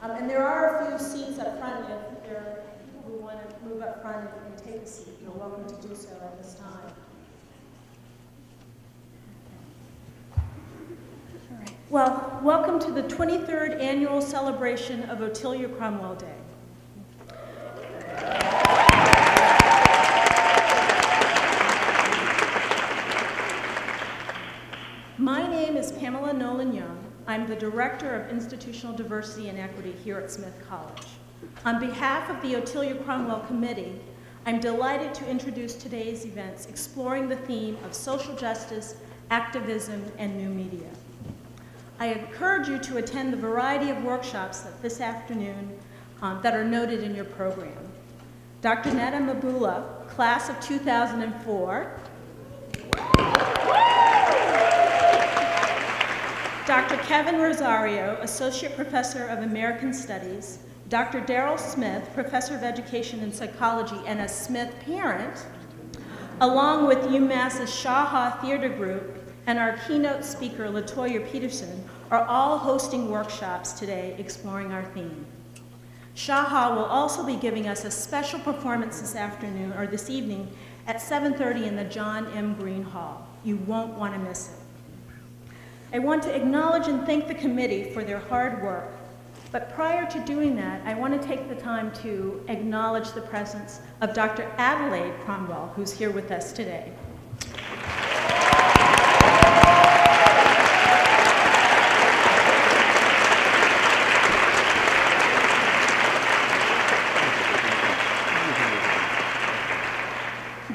And there are a few seats up front if you're, who want to move up front and take a seat. You're welcome to do so at this time. All right. Well, welcome to the 23rd annual celebration of Otelia Cromwell Day. My name is Pamela Nolan-Young. I'm the Director of Institutional Diversity and Equity here at Smith College. On behalf of the Otelia Cromwell Committee, I'm delighted to introduce today's events exploring the theme of social justice, activism, and new media. I encourage you to attend the variety of workshops this afternoon that are noted in your program. Dr. Netta Mabula, class of 2004, Dr. Kevin Rosario, Associate Professor of American Studies, Dr. Daryl Smith, Professor of Education and Psychology and a Smith parent, along with UMass's Shaha Theater Group and our keynote speaker, Latoya Peterson, are all hosting workshops today exploring our theme. Shaha will also be giving us a special performance this afternoon, or this evening, at 7:30 in the John M. Green Hall. You won't want to miss it. I want to acknowledge and thank the committee for their hard work, but prior to doing that, I want to take the time to acknowledge the presence of Dr. Adelaide Cromwell, who's here with us today.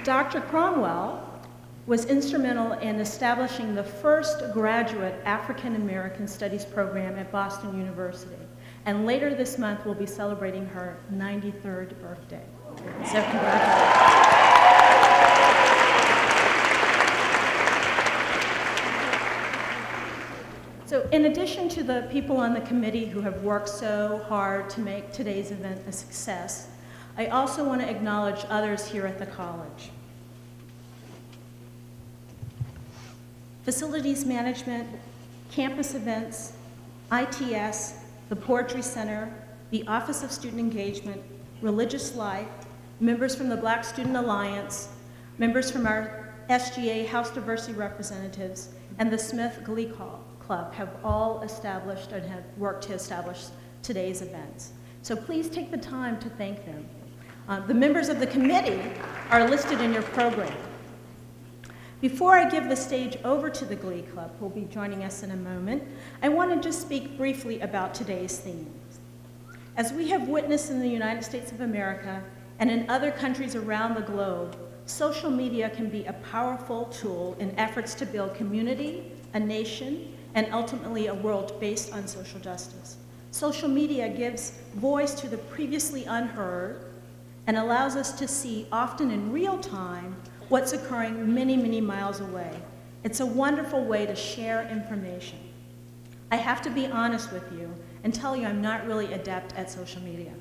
Dr. Cromwell was instrumental in establishing the first graduate African-American Studies program at Boston University. And later this month, we'll be celebrating her 93rd birthday. So congratulations. So in addition to the people on the committee who have worked so hard to make today's event a success, I also want to acknowledge others here at the college. Facilities management, campus events, ITS, the Poetry Center, the Office of Student Engagement, Religious Life, members from the Black Student Alliance, members from our SGA House Diversity Representatives, and the Smith Glee Club have all established and have worked to establish today's events. So please take the time to thank them. The members of the committee are listed in your program. Before I give the stage over to the Glee Club, who will be joining us in a moment, I want to just speak briefly about today's themes. As we have witnessed in the United States of America and in other countries around the globe, social media can be a powerful tool in efforts to build community, a nation, and ultimately a world based on social justice. Social media gives voice to the previously unheard and allows us to see, often in real time, what's occurring many, many miles away. It's a wonderful way to share information. I have to be honest with you and tell you I'm not really adept at social media.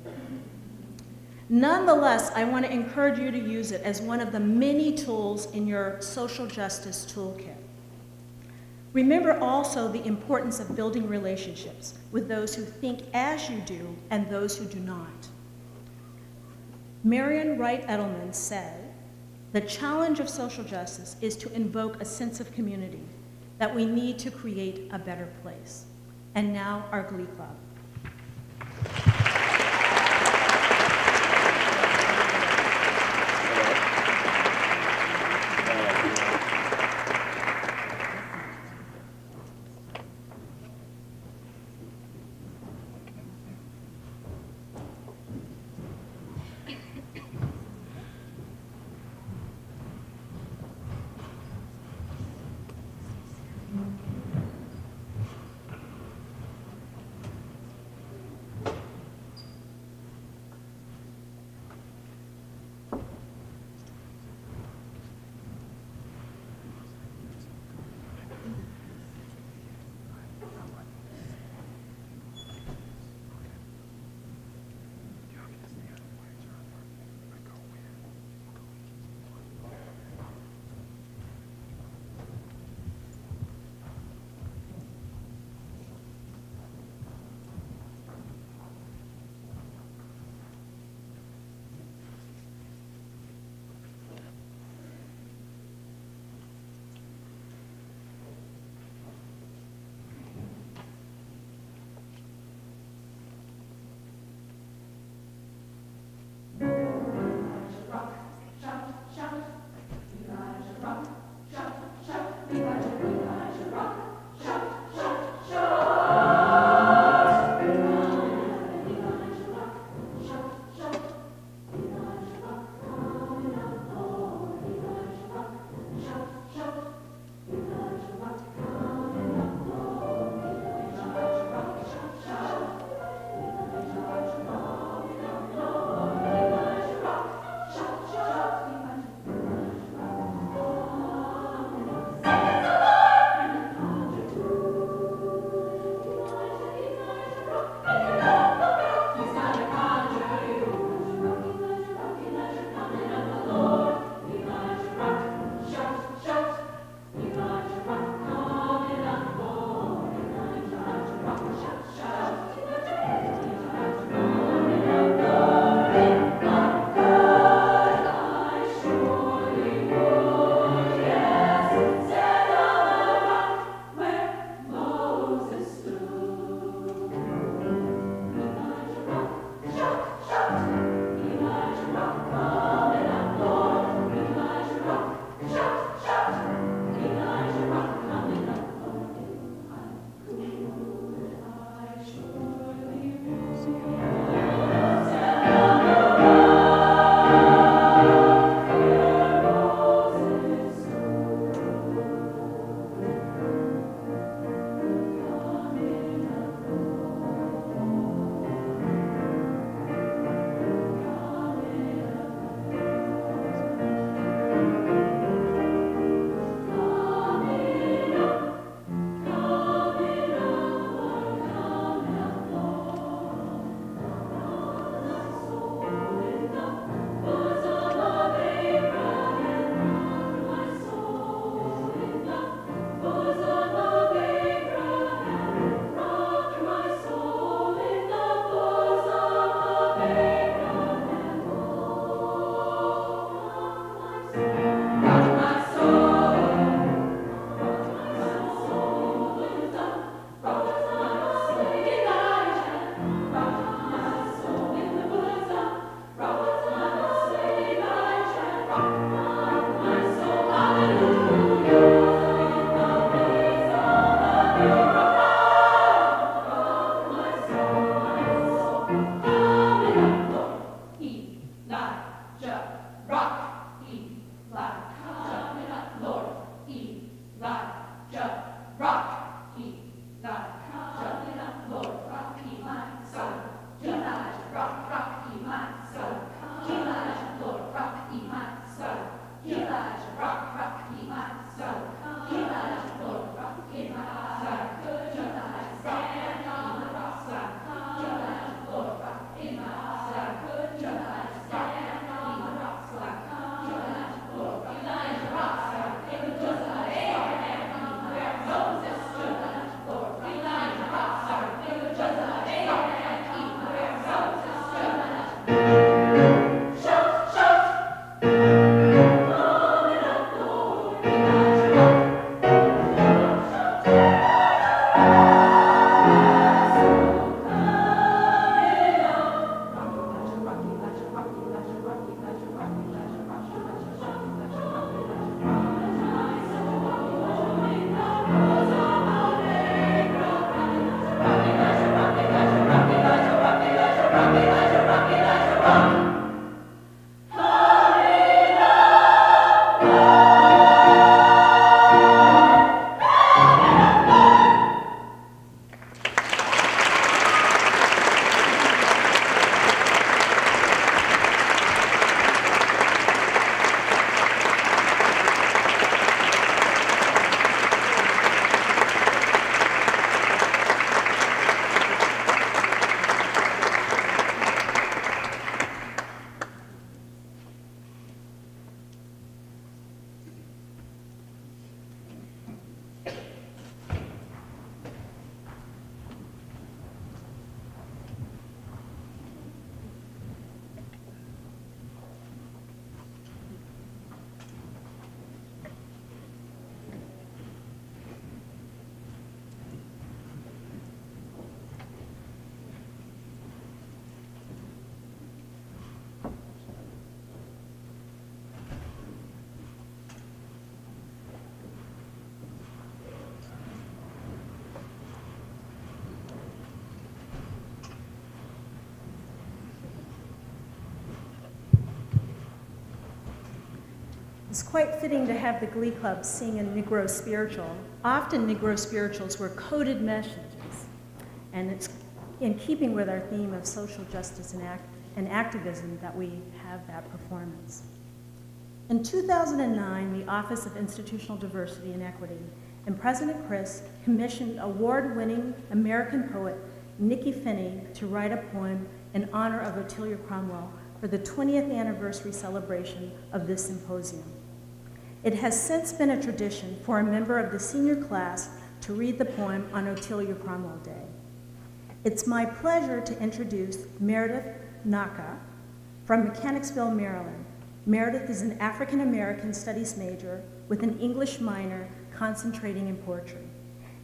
Nonetheless, I want to encourage you to use it as one of the many tools in your social justice toolkit. Remember also the importance of building relationships with those who think as you do and those who do not. Marian Wright Edelman said, "The challenge of social justice is to invoke a sense of community, that we need to create a better place." And now our Glee Club. It's quite fitting to have the Glee Club sing a Negro spiritual. Often Negro spirituals were coded messages, and it's in keeping with our theme of social justice and activism that we have that performance. In 2009, the Office of Institutional Diversity and Equity and President Chris commissioned award-winning American poet Nikki Finney to write a poem in honor of Otelia Cromwell for the 20th anniversary celebration of this symposium. It has since been a tradition for a member of the senior class to read the poem on Otelia Cromwell Day. It's my pleasure to introduce Meredith Naka from Mechanicsville, Maryland. Meredith is an African-American studies major with an English minor concentrating in poetry.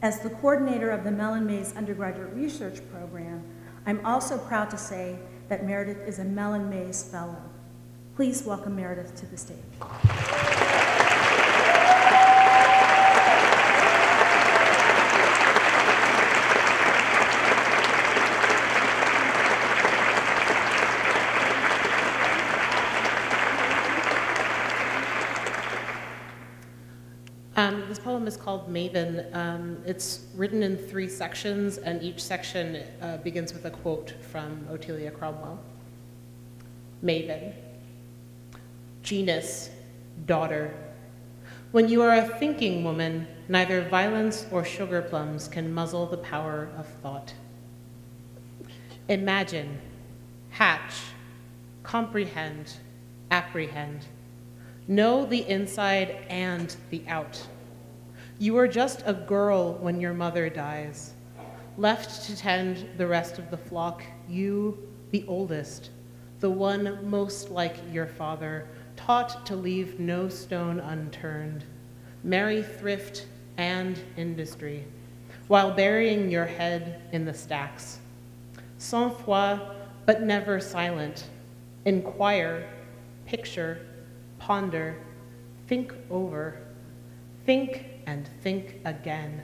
As the coordinator of the Mellon Mays Undergraduate Research Program, I'm also proud to say that Meredith is a Mellon Mays Fellow. Please welcome Meredith to the stage. This poem is called Maven. It's written in 3 sections, and each section begins with a quote from Otelia Cromwell. Maven. Genus, daughter. When you are a thinking woman, neither violence or sugar plums can muzzle the power of thought. Imagine, hatch, comprehend, apprehend. Know the inside and the out. You are just a girl when your mother dies, left to tend the rest of the flock, you, the oldest, the one most like your father, taught to leave no stone unturned, marry thrift and industry, while burying your head in the stacks. Sang-froid, but never silent. Inquire, picture, ponder, think over, think and think again.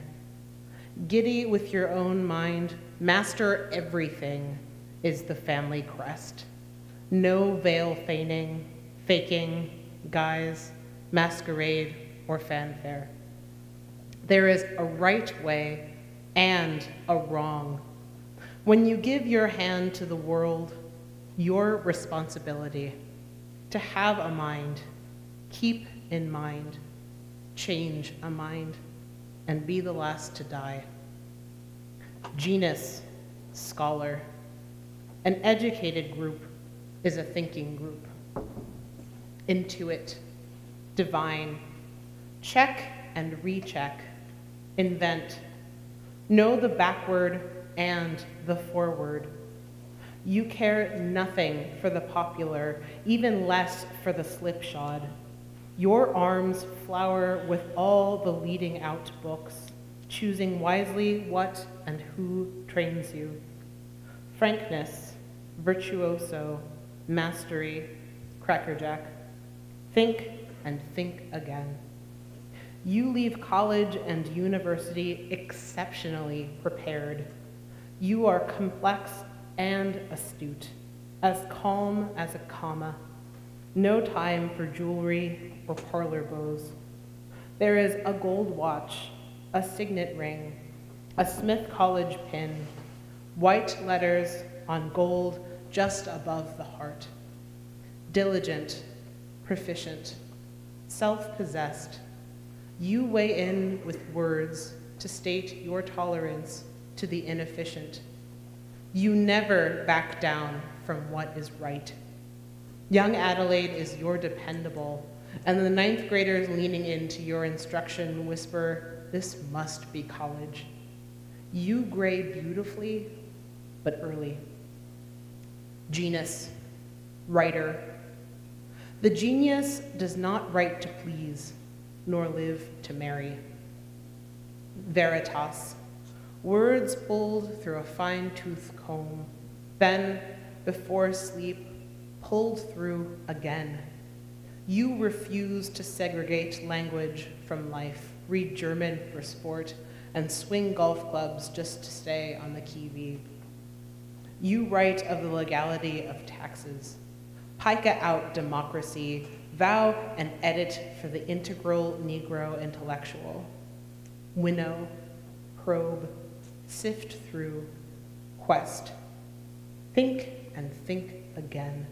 Giddy with your own mind, master everything is the family crest. No veil feigning, faking, guise, masquerade, or fanfare. There is a right way and a wrong. When you give your hand to the world, your responsibility to have a mind, keep in mind, change a mind, and be the last to die. Genus, scholar. An educated group is a thinking group. Intuit, divine. Check and recheck. Invent. Know the backward and the forward. You care nothing for the popular, even less for the slipshod. Your arms flower with all the leading out books, choosing wisely what and who trains you. Frankness, virtuoso, mastery, crackerjack. Think and think again. You leave college and university exceptionally prepared. You are complex and astute, as calm as a comma. No time for jewelry or parlor bows. There is a gold watch, a signet ring, a Smith College pin, white letters on gold just above the heart. Diligent, proficient, self-possessed. You weigh in with words to state your tolerance to the inefficient. You never back down from what is right. Young Adelaide is your dependable, and the 9th graders leaning into your instruction whisper, this must be college. You gray beautifully, but early. Genus, writer. The genius does not write to please, nor live to marry. Veritas, words pulled through a fine-tooth comb, then, before sleep, pulled through again. You refuse to segregate language from life, read German for sport, and swing golf clubs just to stay on the Kiwi. You write of the legality of taxes, pica out democracy, vow and edit for the integral Negro intellectual. Winnow, probe, sift through, quest. Think and think again.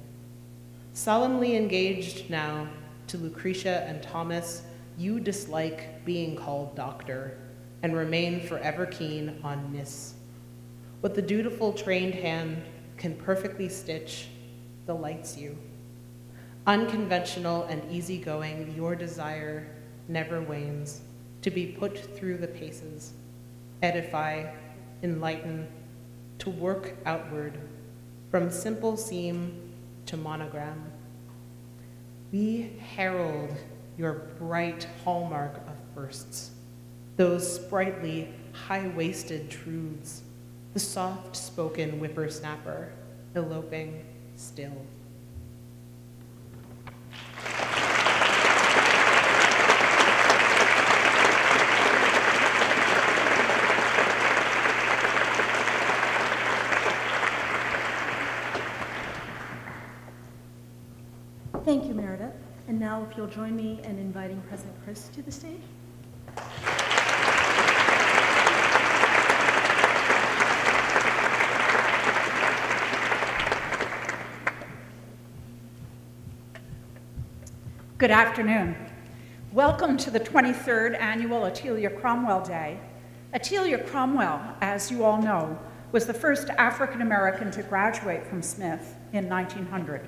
Solemnly engaged now to Lucretia and Thomas, you dislike being called doctor and remain forever keen on Miss. What the dutiful trained hand can perfectly stitch delights you. Unconventional and easygoing, your desire never wanes to be put through the paces, edify, enlighten, to work outward, from simple seam to monogram. We herald your bright hallmark of firsts, those sprightly, high-waisted truths, the soft-spoken whippersnapper, eloping still. Thank you, Meredith. And now if you'll join me in inviting President Chris to the stage. Good afternoon. Welcome to the 23rd Annual Otelia Cromwell Day. Otelia Cromwell, as you all know, was the first African American to graduate from Smith in 1900.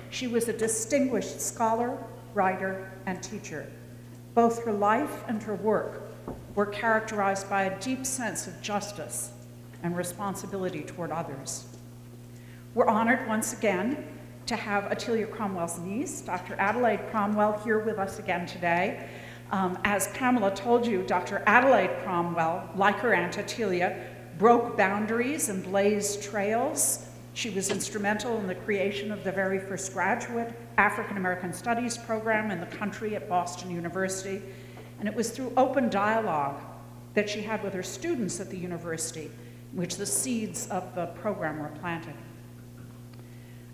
She was a distinguished scholar, writer, and teacher. Both her life and her work were characterized by a deep sense of justice and responsibility toward others. We're honored once again to have Otelia Cromwell's niece, Dr. Adelaide Cromwell, here with us again today. As Pamela told you, Dr. Adelaide Cromwell, like her Aunt Otelia, broke boundaries and blazed trails. She was instrumental in the creation of the very first graduate African American Studies program in the country at Boston University. And it was through open dialogue that she had with her students at the university in which the seeds of the program were planted.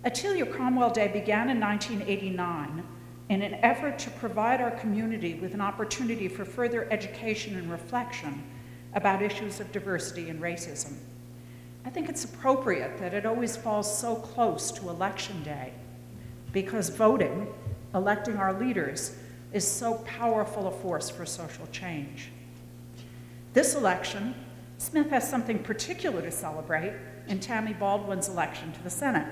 Otelia Cromwell Day began in 1989 in an effort to provide our community with an opportunity for further education and reflection about issues of diversity and racism. I think it's appropriate that it always falls so close to Election Day because voting, electing our leaders, is so powerful a force for social change. This election, Smith has something particular to celebrate in Tammy Baldwin's election to the Senate.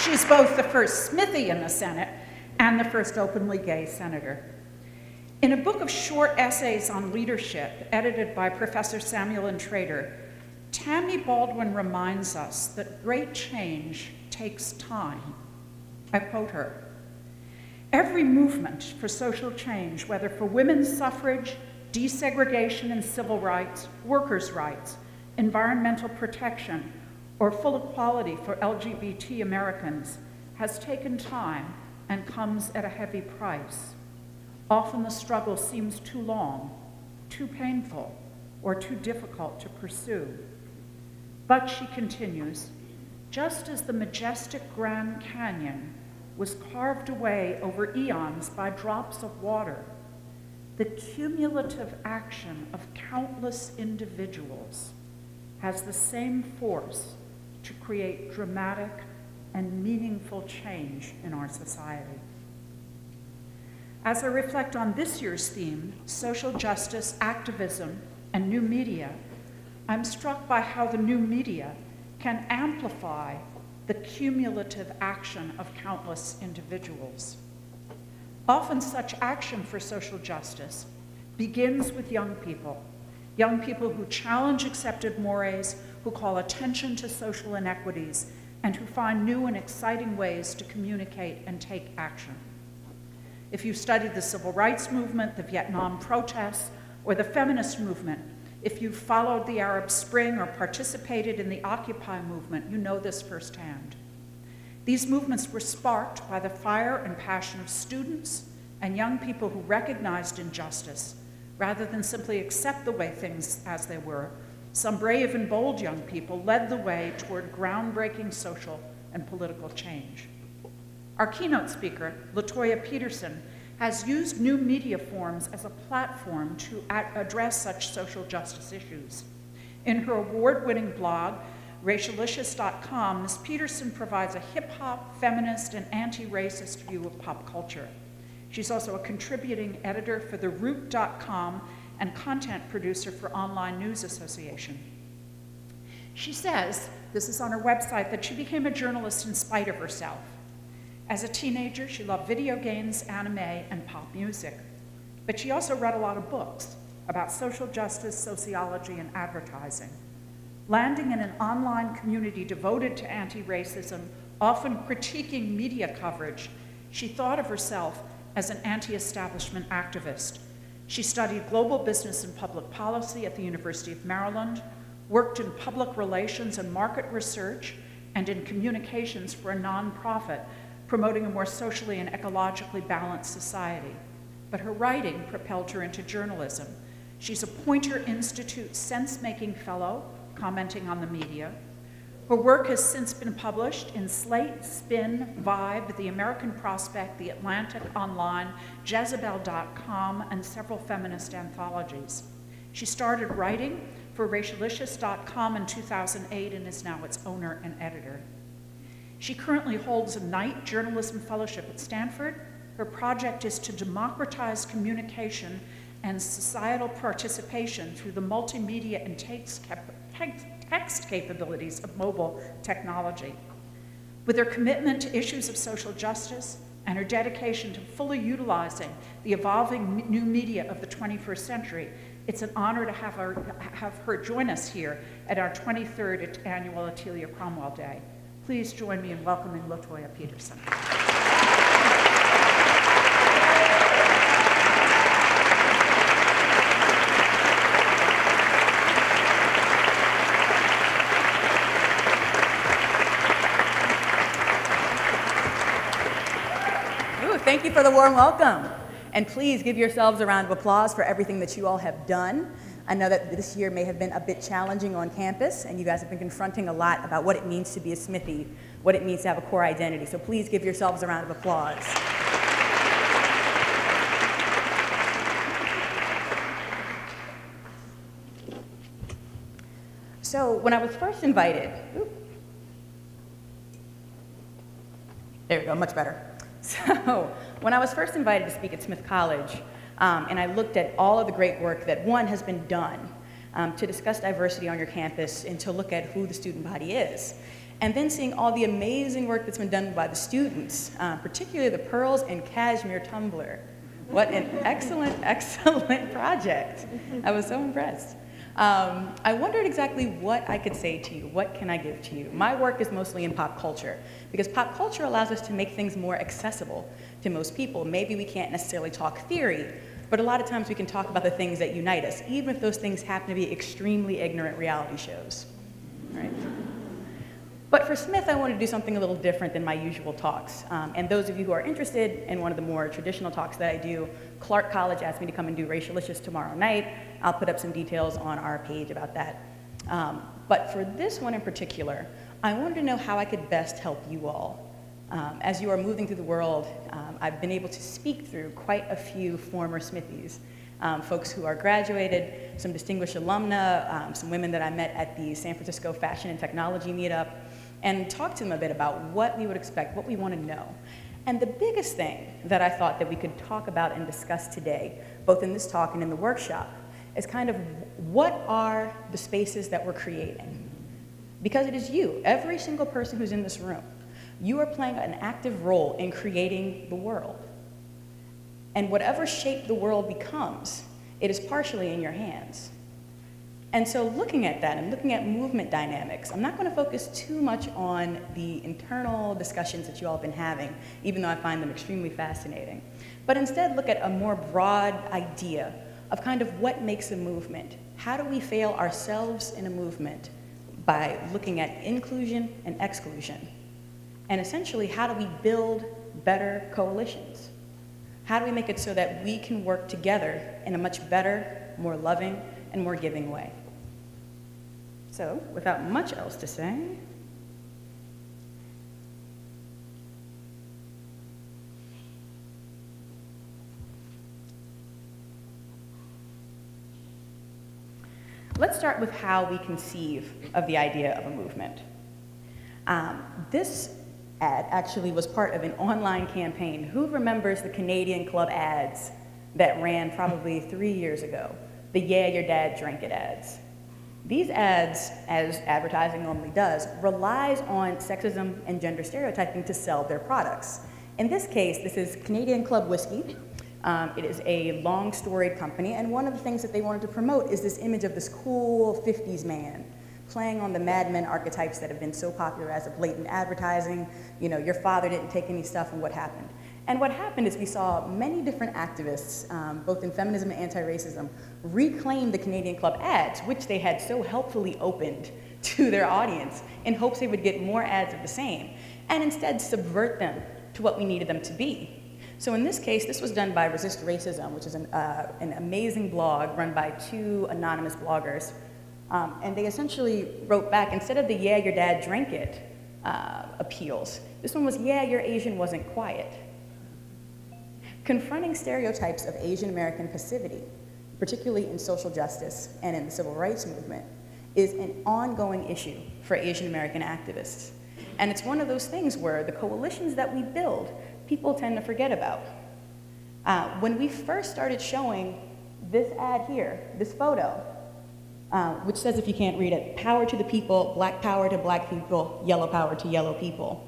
She's both the first Smithy in the Senate and the first openly gay senator. In a book of short essays on leadership, edited by Professor Samuel N. Trader, Tammy Baldwin reminds us that great change takes time. I quote her, "Every movement for social change, whether for women's suffrage, desegregation and civil rights, workers' rights, environmental protection, or full equality for LGBT Americans, has taken time and comes at a heavy price. Often the struggle seems too long, too painful, or too difficult to pursue. But," she continues, "just as the majestic Grand Canyon was carved away over eons by drops of water, the cumulative action of countless individuals has the same force to create dramatic and meaningful change in our society." As I reflect on this year's theme, social justice, activism, and new media, I'm struck by how the new media can amplify the cumulative action of countless individuals. Often such action for social justice begins with young people who challenge accepted mores, who call attention to social inequities, and who find new and exciting ways to communicate and take action. If you studied the civil rights movement, the Vietnam protests, or the feminist movement, if you followed the Arab Spring or participated in the Occupy movement, you know this firsthand. These movements were sparked by the fire and passion of students, and young people who recognized injustice rather than simply accept the way things as they were. Some brave and bold young people led the way toward groundbreaking social and political change. Our keynote speaker, Latoya Peterson, has used new media forms as a platform to address such social justice issues. In her award-winning blog, Racialicious.com, Ms. Peterson provides a hip-hop, feminist, and anti-racist view of pop culture. She's also a contributing editor for TheRoot.com and content producer for Online News Association. She says, this is on her website, that she became a journalist in spite of herself. As a teenager, she loved video games, anime, and pop music. But she also read a lot of books about social justice, sociology, and advertising. Landing in an online community devoted to anti-racism, often critiquing media coverage, she thought of herself as an anti-establishment activist. She studied global business and public policy at the University of Maryland, worked in public relations and market research, and in communications for a nonprofit promoting a more socially and ecologically balanced society. But her writing propelled her into journalism. She's a Poynter Institute sense-making fellow, commenting on the media. Her work has since been published in Slate, Spin, Vibe, The American Prospect, The Atlantic Online, Jezebel.com, and several feminist anthologies. She started writing for Racialicious.com in 2008 and is now its owner and editor. She currently holds a Knight Journalism Fellowship at Stanford. Her project is to democratize communication and societal participation through the multimedia and text capabilities of mobile technology. With her commitment to issues of social justice and her dedication to fully utilizing the evolving new media of the 21st century, it's an honor to have her join us here at our 23rd annual Otelia Cromwell Day. Please join me in welcoming Latoya Peterson. Thank you for the warm welcome. And please give yourselves a round of applause for everything that you all have done. I know that this year may have been a bit challenging on campus, and you guys have been confronting a lot about what it means to be a Smithy, what it means to have a core identity. So please give yourselves a round of applause. So when I was first invited, there we go, much better. So when I was first invited to speak at Smith College, and I looked at all of the great work that, one, has been done to discuss diversity on your campus and to look at who the student body is, and then seeing all the amazing work that's been done by the students, particularly the Pearls and Cashmere Tumbler. What an excellent, excellent project. I was so impressed. I wondered exactly what I could say to you. What can I give to you? My work is mostly in pop culture, because pop culture allows us to make things more accessible to most people. Maybe we can't necessarily talk theory, but a lot of times we can talk about the things that unite us, even if those things happen to be extremely ignorant reality shows. Right? But for Smith, I wanted to do something a little different than my usual talks. And those of you who are interested in one of the more traditional talks that I do, Clark College asked me to come and do Racialicious tomorrow night. I'll put up some details on our page about that. But for this one in particular, I wanted to know how I could best help you all. As you are moving through the world, I've been able to speak through quite a few former Smithies, folks who are graduated, some distinguished alumna, some women that I met at the San Francisco Fashion and Technology meetup, and talk to them a bit about what we would expect, what we want to know. And the biggest thing that I thought that we could talk about and discuss today, both in this talk and in the workshop, is kind of what are the spaces that we're creating? Because it is you, every single person who's in this room. You are playing an active role in creating the world. And whatever shape the world becomes, it is partially in your hands. And so looking at that and looking at movement dynamics, I'm not going to focus too much on the internal discussions that you all have been having, even though I find them extremely fascinating. But instead look at a more broad idea of kind of what makes a movement. How do we fail ourselves in a movement by looking at inclusion and exclusion? And essentially, how do we build better coalitions? How do we make it so that we can work together in a much better, more loving, and more giving way? So, without much else to say, let's start with how we conceive of the idea of a movement. This ad actually was part of an online campaign. Who remembers the Canadian Club ads that ran probably 3 years ago? The Yeah, Your Dad Drank It ads. These ads, as advertising normally does, relies on sexism and gender stereotyping to sell their products. In this case, this is Canadian Club whiskey. It is a long-storied company, and one of the things that they wanted to promote is this image of this cool 50s man, playing on the Mad Men archetypes that have been so popular as a blatant advertising. You know, your father didn't take any stuff, and what happened? And what happened is we saw many different activists, both in feminism and anti-racism, reclaim the Canadian Club ads, which they had so helpfully opened to their audience in hopes they would get more ads of the same, and instead subvert them to what we needed them to be. So in this case, this was done by Resist Racism, which is an amazing blog run by 2 anonymous bloggers. And they essentially wrote back, instead of the Yeah, Your Dad Drank It appeals, this one was Yeah, Your Asian Wasn't Quiet. Confronting stereotypes of Asian American passivity, particularly in social justice and in the civil rights movement, is an ongoing issue for Asian American activists. And it's one of those things where the coalitions that we build, people tend to forget about. When we first started showing this ad here, this photo, which says, if you can't read it, power to the people, black power to black people, yellow power to yellow people,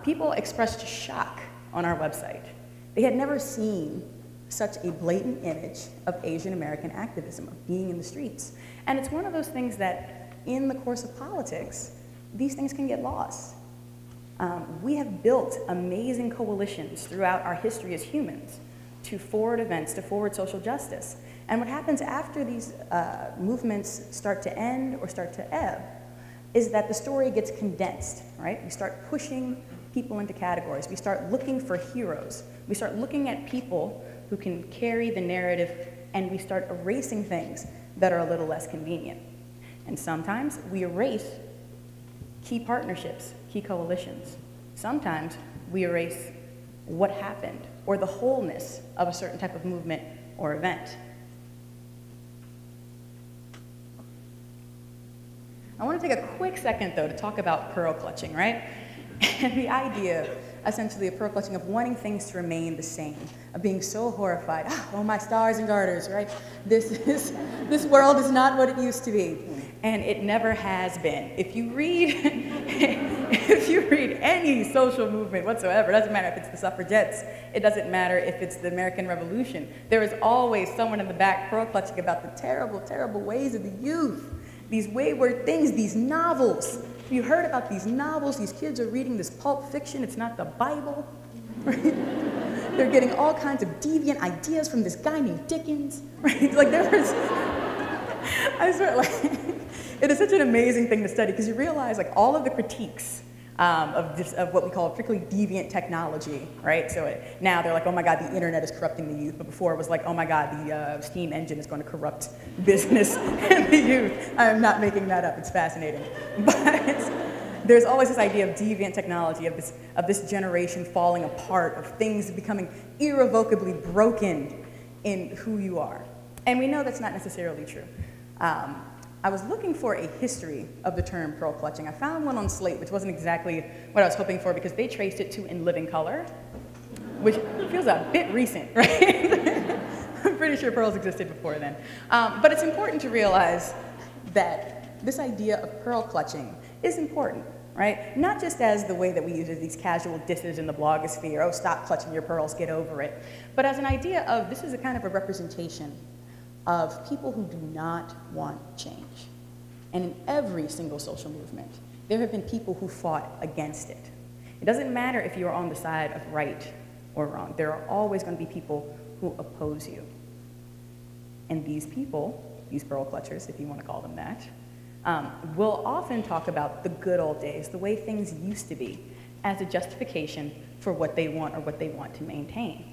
people expressed shock on our website. They had never seen such a blatant image of Asian American activism, of being in the streets. And it's one of those things that, in the course of politics, these things can get lost. We have built amazing coalitions throughout our history as humans to forward events, to forward social justice. And what happens after these movements start to end or start to ebb is that the story gets condensed, right? We start pushing people into categories. We start looking for heroes. We start looking at people who can carry the narrative, and we start erasing things that are a little less convenient. And sometimes we erase key partnerships, key coalitions. Sometimes we erase what happened or the wholeness of a certain type of movement or event. I want to take a quick second, though, to talk about pearl clutching, right? And the idea, essentially, of pearl clutching, of wanting things to remain the same, of being so horrified, oh, my stars and garters, right? This world is not what it used to be. And it never has been. If you read any social movement whatsoever, it doesn't matter if it's the suffragettes, it doesn't matter if it's the American Revolution, there is always someone in the back pearl clutching about the terrible, terrible ways of the youth, these wayward things, these novels. You heard about these novels, these kids are reading this pulp fiction, it's not the Bible, right? They're getting all kinds of deviant ideas from this guy named Dickens, right? Like there was, I swear, like, it is such an amazing thing to study because you realize like all of the critiques of what we call particularly deviant technology, right? So now they're like, oh my God, the internet is corrupting the youth. But before it was like, oh my God, the steam engine is going to corrupt business and the youth. I'm not making that up. It's fascinating. But there's always this idea of deviant technology, of this generation falling apart, of things becoming irrevocably broken in who you are. And we know that's not necessarily true. I was looking for a history of the term pearl clutching. I found one on Slate, which wasn't exactly what I was hoping for because they traced it to In Living Color, which feels a bit recent, right? I'm pretty sure pearls existed before then. But it's important to realize that this idea of pearl clutching is important, right? Not just as the way that we use these casual disses in the blogosphere, oh, stop clutching your pearls, get over it, but as an idea of this is a kind of a representation of people who do not want change. And in every single social movement, there have been people who fought against it. It doesn't matter if you're on the side of right or wrong. There are always going to be people who oppose you. And these people, these pearl clutchers, if you want to call them that, will often talk about the good old days, the way things used to be, as a justification for what they want or what they want to maintain.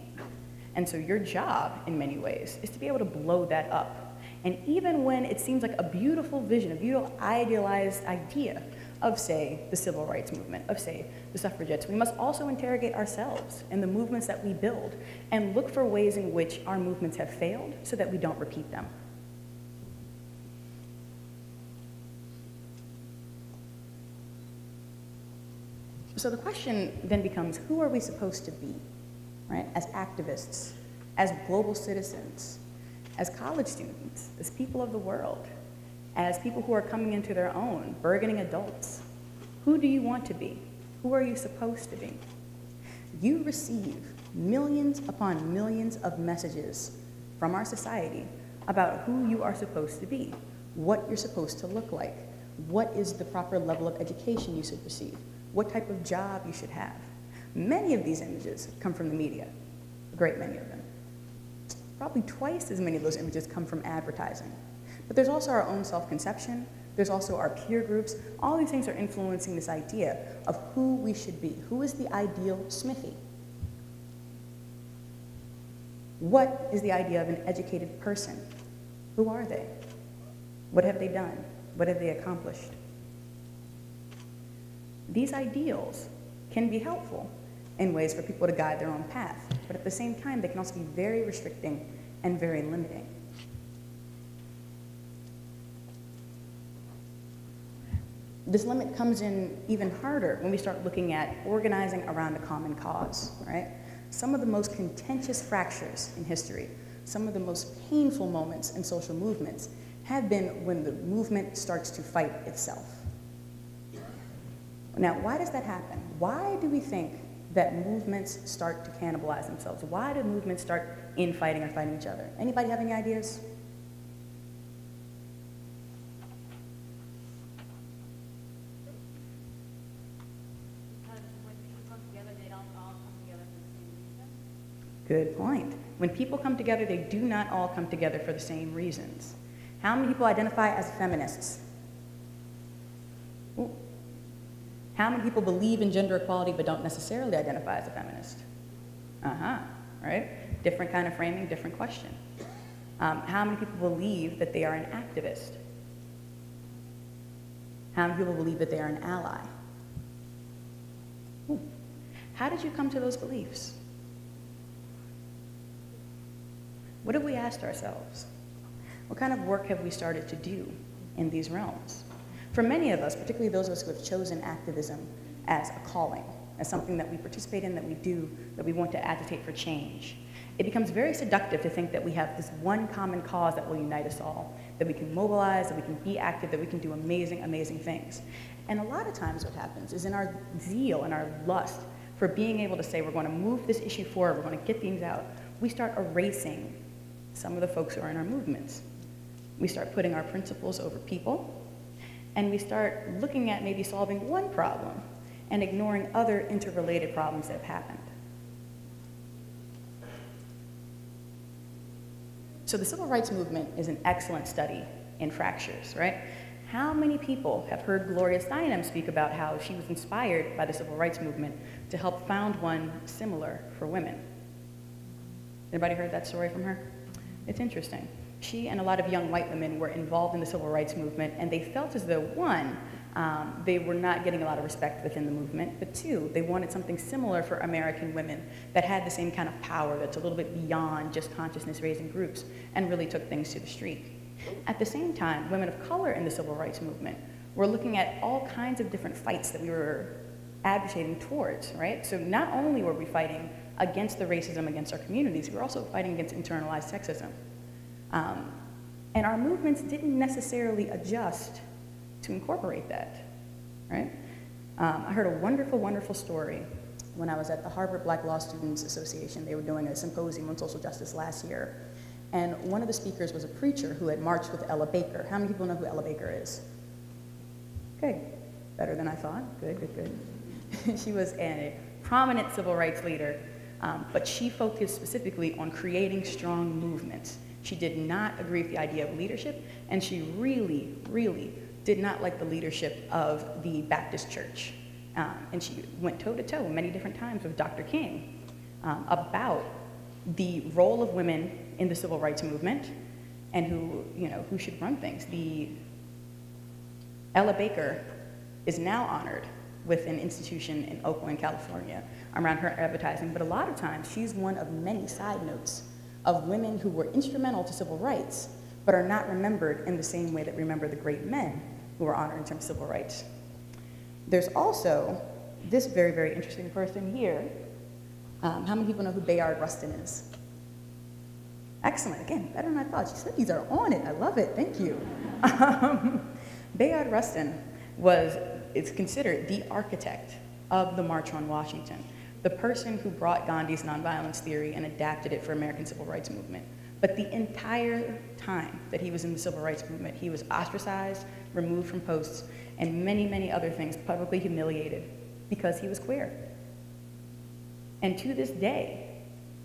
And so your job, in many ways, is to be able to blow that up. And even when it seems like a beautiful vision, a beautiful idealized idea of, say, the civil rights movement, of, say, the suffragettes, we must also interrogate ourselves and the movements that we build and look for ways in which our movements have failed so that we don't repeat them. So the question then becomes, who are we supposed to be, right? As activists, as global citizens, as college students, as people of the world, as people who are coming into their own, burgeoning adults. Who do you want to be? Who are you supposed to be? You receive millions upon millions of messages from our society about who you are supposed to be, what you're supposed to look like, what is the proper level of education you should receive, what type of job you should have. Many of these images come from the media, a great many of them. Probably twice as many of those images come from advertising. But there's also our own self-conception, there's also our peer groups. All these things are influencing this idea of who we should be. Who is the ideal Smithy? What is the idea of an educated person? Who are they? What have they done? What have they accomplished? These ideals can be helpful in ways for people to guide their own path, but at the same time, they can also be very restricting and very limiting. This limit comes in even harder when we start looking at organizing around a common cause, right? Some of the most contentious fractures in history, some of the most painful moments in social movements have been when the movement starts to fight itself. Now, why does that happen? Why do we think that movements start to cannibalize themselves? Why do movements start infighting or fighting each other? Anybody have any ideas? Good point. When people come together, they do not all come together for the same reasons. How many people identify as feminists? Ooh. How many people believe in gender equality but don't necessarily identify as a feminist? Right? Different kind of framing, different question. How many people believe that they are an activist? How many people believe that they are an ally? Ooh. How did you come to those beliefs? What have we asked ourselves? What kind of work have we started to do in these realms? For many of us, particularly those of us who have chosen activism as a calling, as something that we participate in, that we do, that we want to agitate for change, it becomes very seductive to think that we have this one common cause that will unite us all, that we can mobilize, that we can be active, that we can do amazing, amazing things. And a lot of times what happens is in our zeal and our lust for being able to say we're going to move this issue forward, we're going to get things out, we start erasing some of the folks who are in our movements. We start putting our principles over people, and we start looking at maybe solving one problem and ignoring other interrelated problems that have happened. So the civil rights movement is an excellent study in fractures, right? How many people have heard Gloria Steinem speak about how she was inspired by the civil rights movement to help found one similar for women? Anybody heard that story from her? It's interesting. She and a lot of young white women were involved in the civil rights movement, and they felt as though, one, they were not getting a lot of respect within the movement, but two, they wanted something similar for American women that had the same kind of power that's a little bit beyond just consciousness-raising groups and really took things to the street. At the same time, women of color in the civil rights movement were looking at all kinds of different fights that we were advocating towards, right? So not only were we fighting against the racism against our communities, we were also fighting against internalized sexism. And our movements didn't necessarily adjust to incorporate that, right? I heard a wonderful, wonderful story when I was at the Harvard Black Law Students Association. They were doing a symposium on social justice last year. And one of the speakers was a preacher who had marched with Ella Baker. How many people know who Ella Baker is? Okay, better than I thought. Good, good, good. She was a prominent civil rights leader, but she focused specifically on creating strong movements. She did not agree with the idea of leadership, and she really, really did not like the leadership of the Baptist Church. And she went toe-to-toe many different times with Dr. King about the role of women in the civil rights movement and who should run things. Ella Baker is now honored with an institution in Oakland, California, around her advertising, but a lot of times she's one of many side notes of women who were instrumental to civil rights, but are not remembered in the same way that we remember the great men who were honored in terms of civil rights. There's also this very, very interesting person here. How many people know who Bayard Rustin is? Excellent, again, better than I thought. She said these are on it, I love it, thank you. Bayard Rustin is considered the architect of the March on Washington, the person who brought Gandhi's nonviolence theory and adapted it for American civil rights movement. But the entire time that he was in the civil rights movement, he was ostracized, removed from posts, and many, many other things, publicly humiliated because he was queer. And to this day,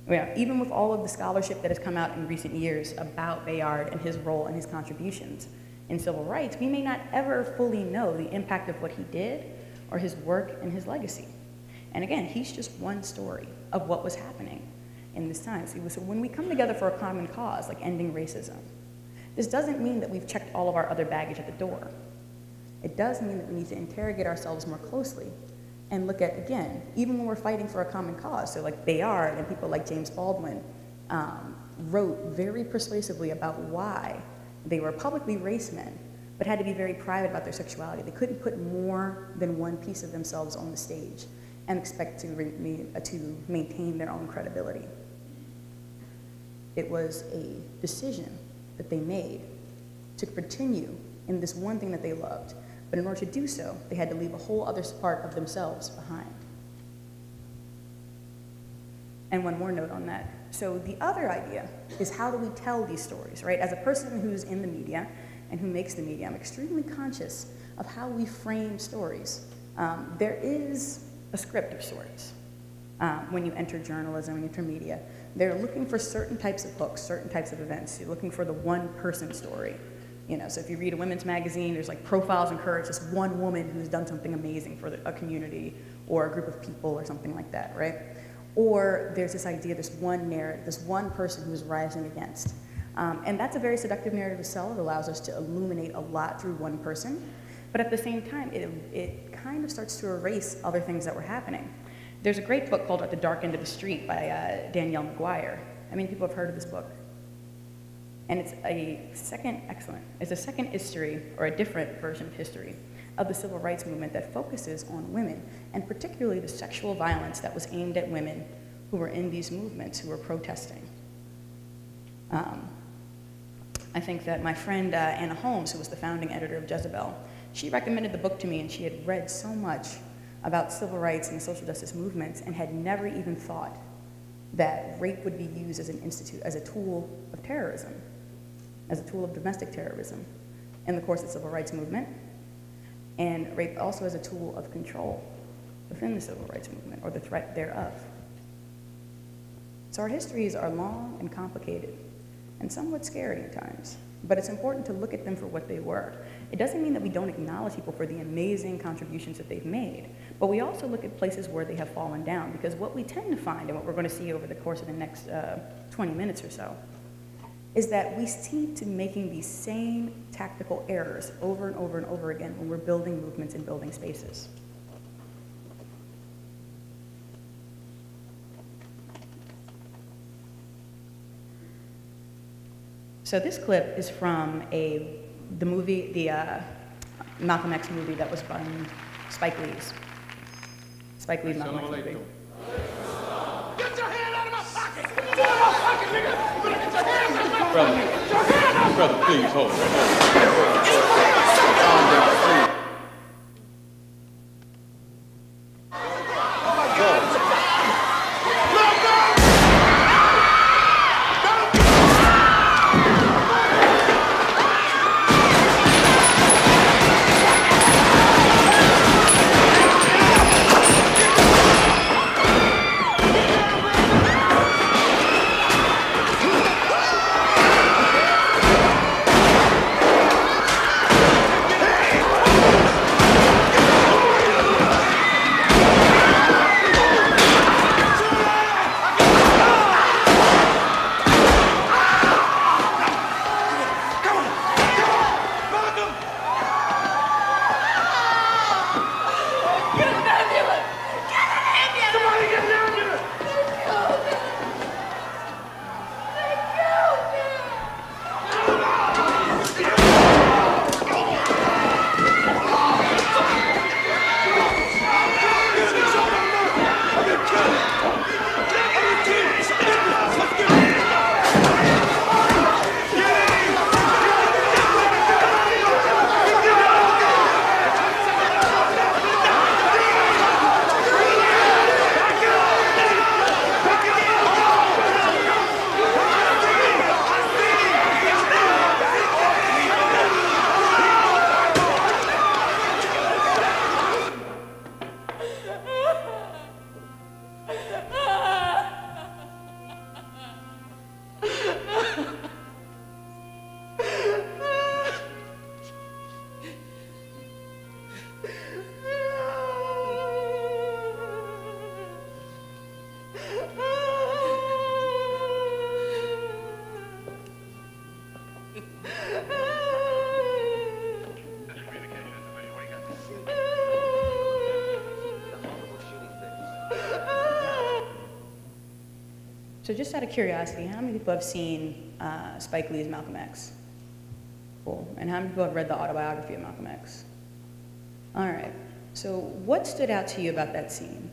even with all of the scholarship that has come out in recent years about Bayard and his role and his contributions in civil rights, we may not ever fully know the impact of what he did or his work and his legacy. And again, he's just one story of what was happening in this time. So when we come together for a common cause, like ending racism, this doesn't mean that we've checked all of our other baggage at the door. It does mean that we need to interrogate ourselves more closely and look at, again, even when we're fighting for a common cause, so like Bayard and people like James Baldwin wrote very persuasively about why they were publicly race men, but had to be very private about their sexuality. They couldn't put more than one piece of themselves on the stage and expect to maintain their own credibility. It was a decision that they made to continue in this one thing that they loved. But in order to do so, they had to leave a whole other part of themselves behind. And one more note on that. So the other idea is, how do we tell these stories, right? As a person who's in the media and who makes the media, I'm extremely conscious of how we frame stories. There is a script of sorts when you enter journalism and enter media. They're looking for certain types of books, certain types of events. You're looking for the one-person story. So if you read a women's magazine, there's like profiles and courage, just one woman who's done something amazing for a community or a group of people or something like that, right? Or there's this idea, this one narrative, this one person who's rising against. And that's a very seductive narrative to sell. It allows us to illuminate a lot through one person. But at the same time, it kind of starts to erase other things that were happening. There's a great book called At the Dark End of the Street by Danielle McGuire. How many people have heard of this book? And it's a second history, or a different version of history, of the civil rights movement that focuses on women, and particularly the sexual violence that was aimed at women who were in these movements, who were protesting. I think that my friend Anna Holmes, who was the founding editor of Jezebel, she recommended the book to me, and she had read so much about civil rights and social justice movements and had never even thought that rape would be used as as a tool of terrorism, as a tool of domestic terrorism in the course of the civil rights movement, and rape also as a tool of control within the civil rights movement, or the threat thereof. So our histories are long and complicated and somewhat scary at times, but it's important to look at them for what they were. It doesn't mean that we don't acknowledge people for the amazing contributions that they've made, but we also look at places where they have fallen down, because what we tend to find, and what we're going to see over the course of the next 20 minutes or so, is that we seem to making these same tactical errors over and over and over again when we're building movements and building spaces. So this clip is from the movie, the Malcolm X movie that was from Spike Lee's Malcolm X movie. Get your hand out of my pocket! Get your hand out of my pocket, nigga! You better get your hands out of my pocket! Get your hand out! Brother, please hold it. So just out of curiosity, how many people have seen Spike Lee's Malcolm X? Cool. And how many people have read the autobiography of Malcolm X? All right. So what stood out to you about that scene?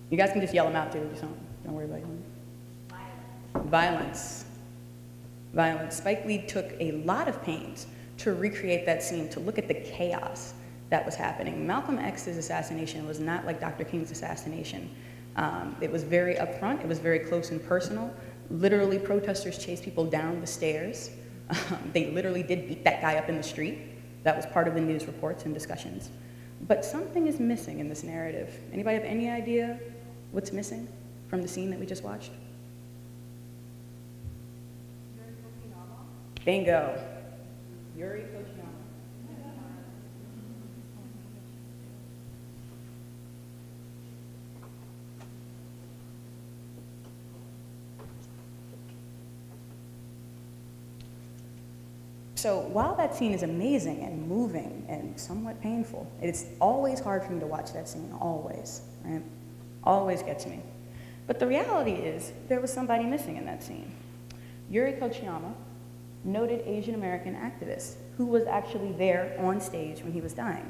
You guys can just yell them out too. Just don't worry about it. Violence. Violence. Spike Lee took a lot of pains to recreate that scene, to look at the chaos that was happening. Malcolm X's assassination was not like Dr. King's assassination. It was very upfront. It was very close and personal. Literally, protesters chased people down the stairs. They literally did beat that guy up in the street. That was part of the news reports and discussions. But something is missing in this narrative. Anybody have any idea what's missing from the scene that we just watched? Bingo. Yuri Kochiyama. So while that scene is amazing and moving and somewhat painful, it's always hard for me to watch that scene, always, right? Always gets me. But the reality is there was somebody missing in that scene. Yuri Kochiyama, noted Asian American activist who was actually there on stage when he was dying.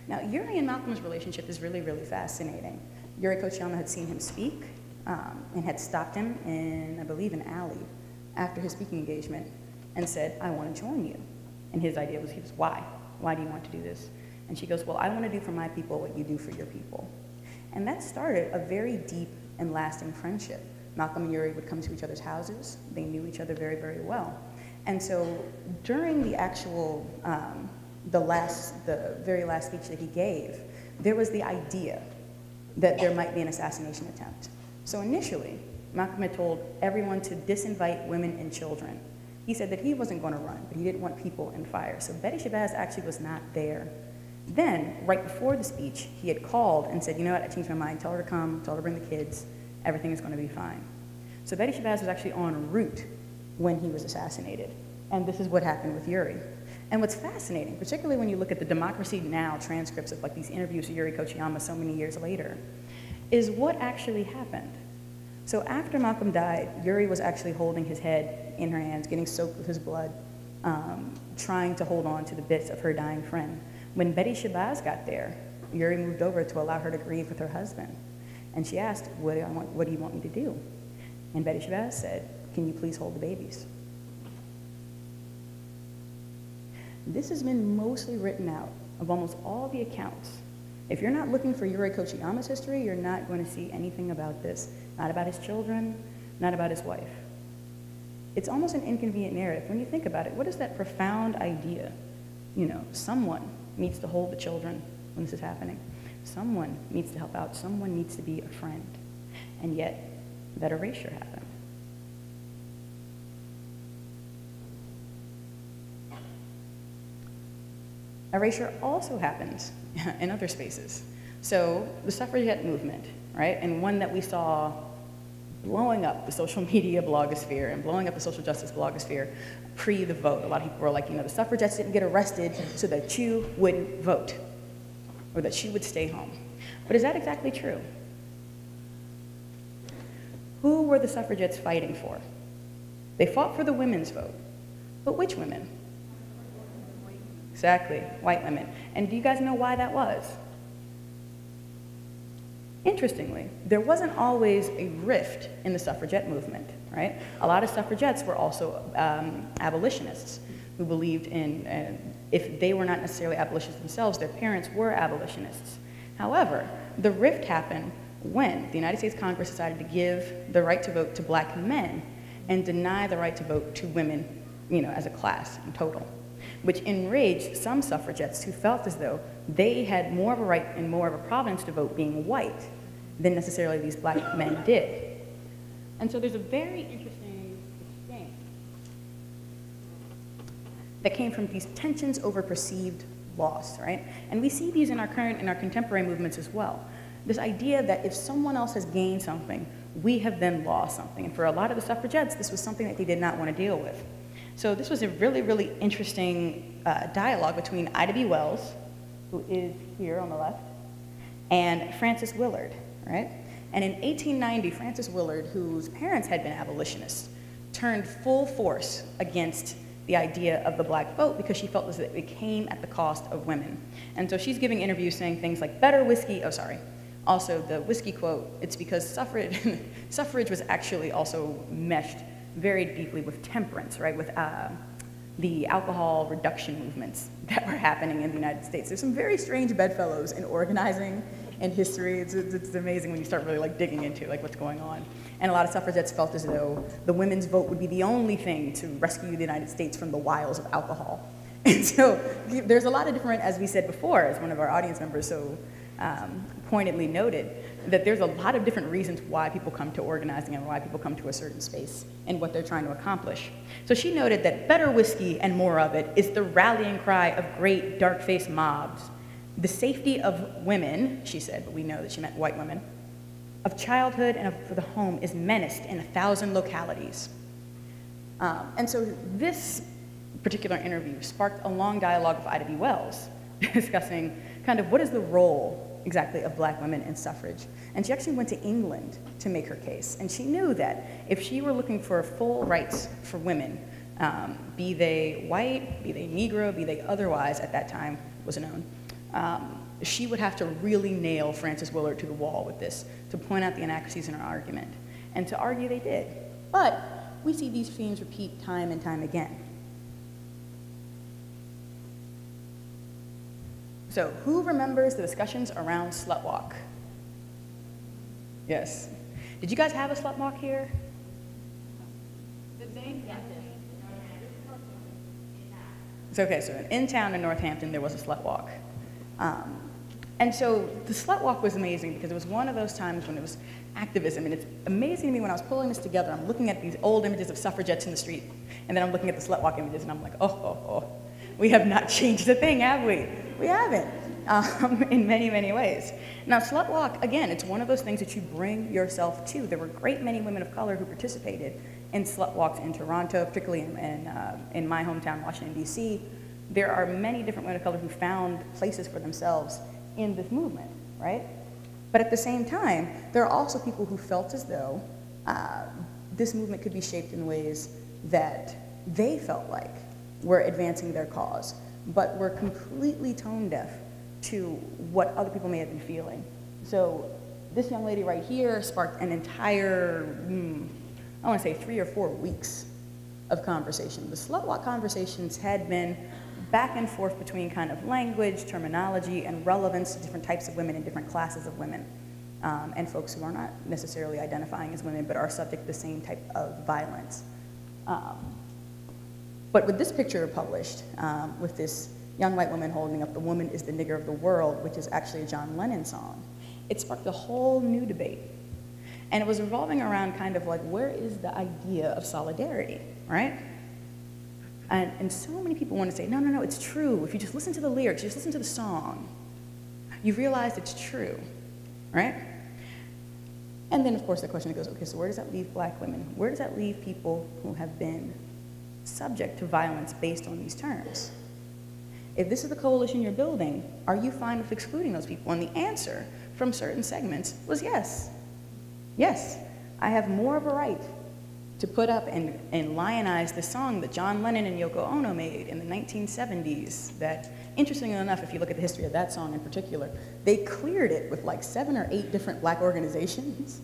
Now, Yuri and Malcolm's relationship is really, really fascinating. Yuri Kochiyama had seen him speak and had stopped him in, I believe, an alley after his speaking engagement and said, I want to join you. And his idea was, why? Why do you want to do this? And she goes, well, I want to do for my people what you do for your people. And that started a very deep and lasting friendship. Malcolm and Yuri would come to each other's houses. They knew each other very, very well. And so during the actual, the very last speech that he gave, there was the idea that there might be an assassination attempt. So initially, Malcolm had told everyone to disinvite women and children. He said that he wasn't going to run, but he didn't want people in fire. So Betty Shabazz actually was not there. Then, right before the speech, he had called and said, you know what, I changed my mind. Tell her to come, tell her to bring the kids. Everything is going to be fine. So Betty Shabazz was actually en route when he was assassinated. And this is what happened with Yuri. And what's fascinating, particularly when you look at the Democracy Now! Transcripts of like these interviews with Yuri Kochiyama so many years later, is what actually happened. So after Malcolm died, Yuri was actually holding his head in her hands, getting soaked with his blood, trying to hold on to the bits of her dying friend. When Betty Shabazz got there, Yuri moved over to allow her to grieve with her husband. And she asked, what do you want me to do? And Betty Shabazz said, can you please hold the babies? This has been mostly written out of almost all the accounts. If you're not looking for Yuri Kochiyama's history, you're not going to see anything about this. Not about his children, not about his wife. It's almost an inconvenient narrative. When you think about it, what is that profound idea? You know, someone needs to hold the children when this is happening. Someone needs to help out. Someone needs to be a friend. And yet, that erasure happened. Erasure also happens in other spaces. So the suffragette movement, right, and one that we saw blowing up the social media blogosphere and blowing up the social justice blogosphere pre the vote. A lot of people were like, you know, the suffragettes didn't get arrested so that you wouldn't vote or that you would stay home. But is that exactly true? Who were the suffragettes fighting for? They fought for the women's vote. But which women? Exactly, white women. And do you guys know why that was? Interestingly, there wasn't always a rift in the suffragette movement, right? A lot of suffragettes were also abolitionists who believed in, if they were not necessarily abolitionists themselves, their parents were abolitionists. However, the rift happened when the United States Congress decided to give the right to vote to black men and deny the right to vote to women, you know, as a class in total, which enraged some suffragettes who felt as though they had more of a right and more of a province to vote being white than necessarily these black men did. And so there's a very interesting exchange that came from these tensions over perceived loss, right? And we see these in our current and our contemporary movements as well. This idea that if someone else has gained something, we have then lost something. And for a lot of the suffragettes, this was something that they did not want to deal with. So this was a really, really interesting dialogue between Ida B. Wells, who is here on the left, and Frances Willard, right? And in 1890, Frances Willard, whose parents had been abolitionists, turned full force against the idea of the black vote because she felt as if it came at the cost of women. And so she's giving interviews saying things like, better whiskey, oh sorry, also the whiskey quote, it's because suffrage was actually also meshed very deeply with temperance, right, with the alcohol reduction movements that were happening in the United States. There's some very strange bedfellows in organizing and history. It's amazing when you start really like digging into like what's going on. And a lot of suffragettes felt as though the women's vote would be the only thing to rescue the United States from the wiles of alcohol. And so there's a lot of different, as we said before, as one of our audience members so pointedly noted, that there's a lot of different reasons why people come to organizing and why people come to a certain space and what they're trying to accomplish. So she noted that better whiskey and more of it is the rallying cry of great dark-faced mobs. The safety of women, she said, but we know that she meant white women, of childhood and for the home is menaced in 1,000 localities. And so this particular interview sparked a long dialogue with Ida B. Wells, discussing kind of what is the role exactly of black women in suffrage. And she actually went to England to make her case. And she knew that if she were looking for full rights for women, be they white, be they Negro, be they otherwise at that time was known, she would have to really nail Frances Willard to the wall with this, to point out the inaccuracies in her argument. And to argue they did. But we see these themes repeat time and time again. So who remembers the discussions around slut walk? Yes. Did you guys have a slut walk here? It's okay, so in town in Northampton, there was a slut walk. And so the slut walk was amazing because it was one of those times when it was activism. And it's amazing to me when I was pulling this together, I'm looking at these old images of suffragettes in the street, and then I'm looking at the slut walk images, and I'm like, oh, we have not changed a thing, have we? We haven't, in many, many ways. Now, slut walk, again, it's one of those things that you bring yourself to. There were a great many women of color who participated in slut walks in Toronto, particularly in my hometown, Washington, D.C. There are many different women of color who found places for themselves in this movement, right? But at the same time, there are also people who felt as though this movement could be shaped in ways that they felt like were advancing their cause, but were completely tone deaf to what other people may have been feeling. So this young lady right here sparked an entire, I want to say 3 or 4 weeks of conversation. The slut walk conversations had been back and forth between kind of language, terminology, and relevance to different types of women and different classes of women, and folks who are not necessarily identifying as women but are subject to the same type of violence. But with this picture published, with this young white woman holding up "The Woman is the Nigger of the World," which is actually a John Lennon song, it sparked a whole new debate. And it was revolving around kind of like, where is the idea of solidarity, right? And so many people want to say, no, it's true. If you just listen to the lyrics, just listen to the song, you realize it's true, right? And then, of course, the question goes, okay, so where does that leave black women? Where does that leave people who have been subject to violence based on these terms? If this is the coalition you're building, are you fine with excluding those people? And the answer from certain segments was yes. Yes, I have more of a right to put up and lionize the song that John Lennon and Yoko Ono made in the 1970s that, interestingly enough, if you look at the history of that song in particular, they cleared it with like 7 or 8 different black organizations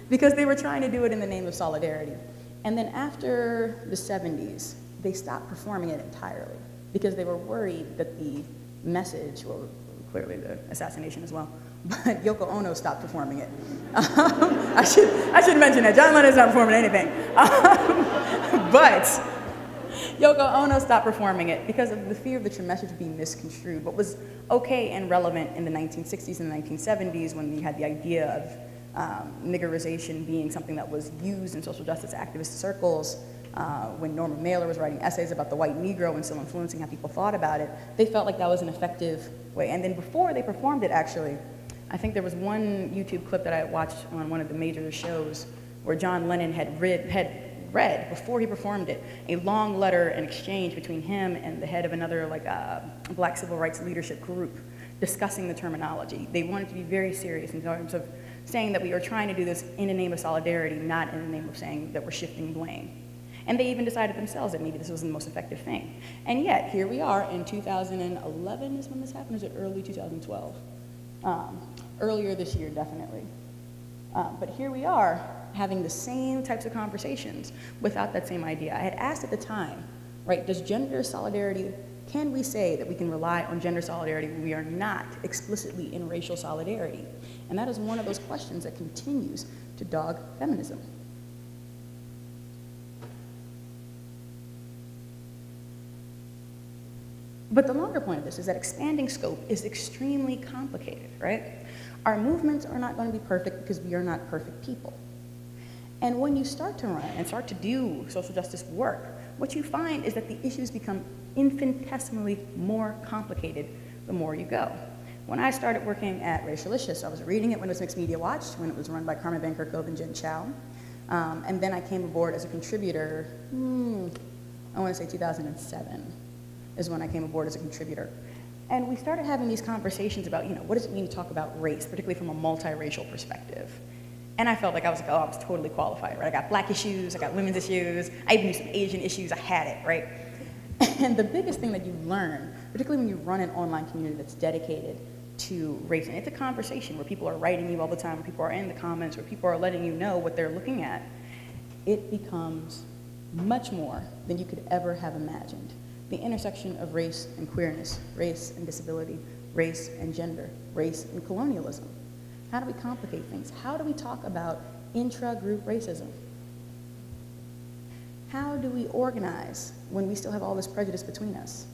because they were trying to do it in the name of solidarity. And then after the 70s, they stopped performing it entirely because they were worried that the message, well, clearly the assassination as well, but Yoko Ono stopped performing it. I should mention that. John Lennon's not performing anything. But Yoko Ono stopped performing it because of the fear that your message would be misconstrued. What was okay and relevant in the 1960s and the 1970s when we had the idea of niggerization being something that was used in social justice activist circles, when Norma Mailer was writing essays about the white Negro and still influencing how people thought about it, they felt like that was an effective way. And then before they performed it, actually, I think there was one YouTube clip that I watched on one of the major shows where John Lennon had read, before he performed it, a long letter and exchange between him and the head of another black civil rights leadership group discussing the terminology. They wanted to be very serious in terms of saying that we are trying to do this in the name of solidarity, not in the name of saying that we're shifting blame. And they even decided themselves that maybe this wasn't the most effective thing. And yet, here we are in 2011 is when this happened, or is it early 2012? Earlier this year, definitely. But here we are having the same types of conversations without that same idea. I had asked at the time, right, does gender solidarity, can we say that we can rely on gender solidarity when we are not explicitly in racial solidarity? And that is one of those questions that continues to dog feminism. But the longer point of this is that expanding scope is extremely complicated, right? Our movements are not going to be perfect because we are not perfect people. And when you start to run and start to do social justice work, what you find is that the issues become infinitesimally more complicated the more you go. When I started working at Racialicious, I was reading it when it was Mixed Media Watch, when it was run by Carmen Van Kerkhove and Jen Chow. And then I came aboard as a contributor, I want to say 2007 is when I came aboard as a contributor. And we started having these conversations about, what does it mean to talk about race, particularly from a multiracial perspective? And I felt like I was totally qualified, right? I got Black issues, I got women's issues, I even knew some Asian issues, I had it, right? And the biggest thing that you learn, particularly when you run an online community that's dedicated to race, and it's a conversation where people are writing you all the time, where people are in the comments, where people are letting you know what they're looking at, it becomes much more than you could ever have imagined. The intersection of race and queerness, race and disability, race and gender, race and colonialism. How do we complicate things? How do we talk about intra-group racism? How do we organize when we still have all this prejudice between us?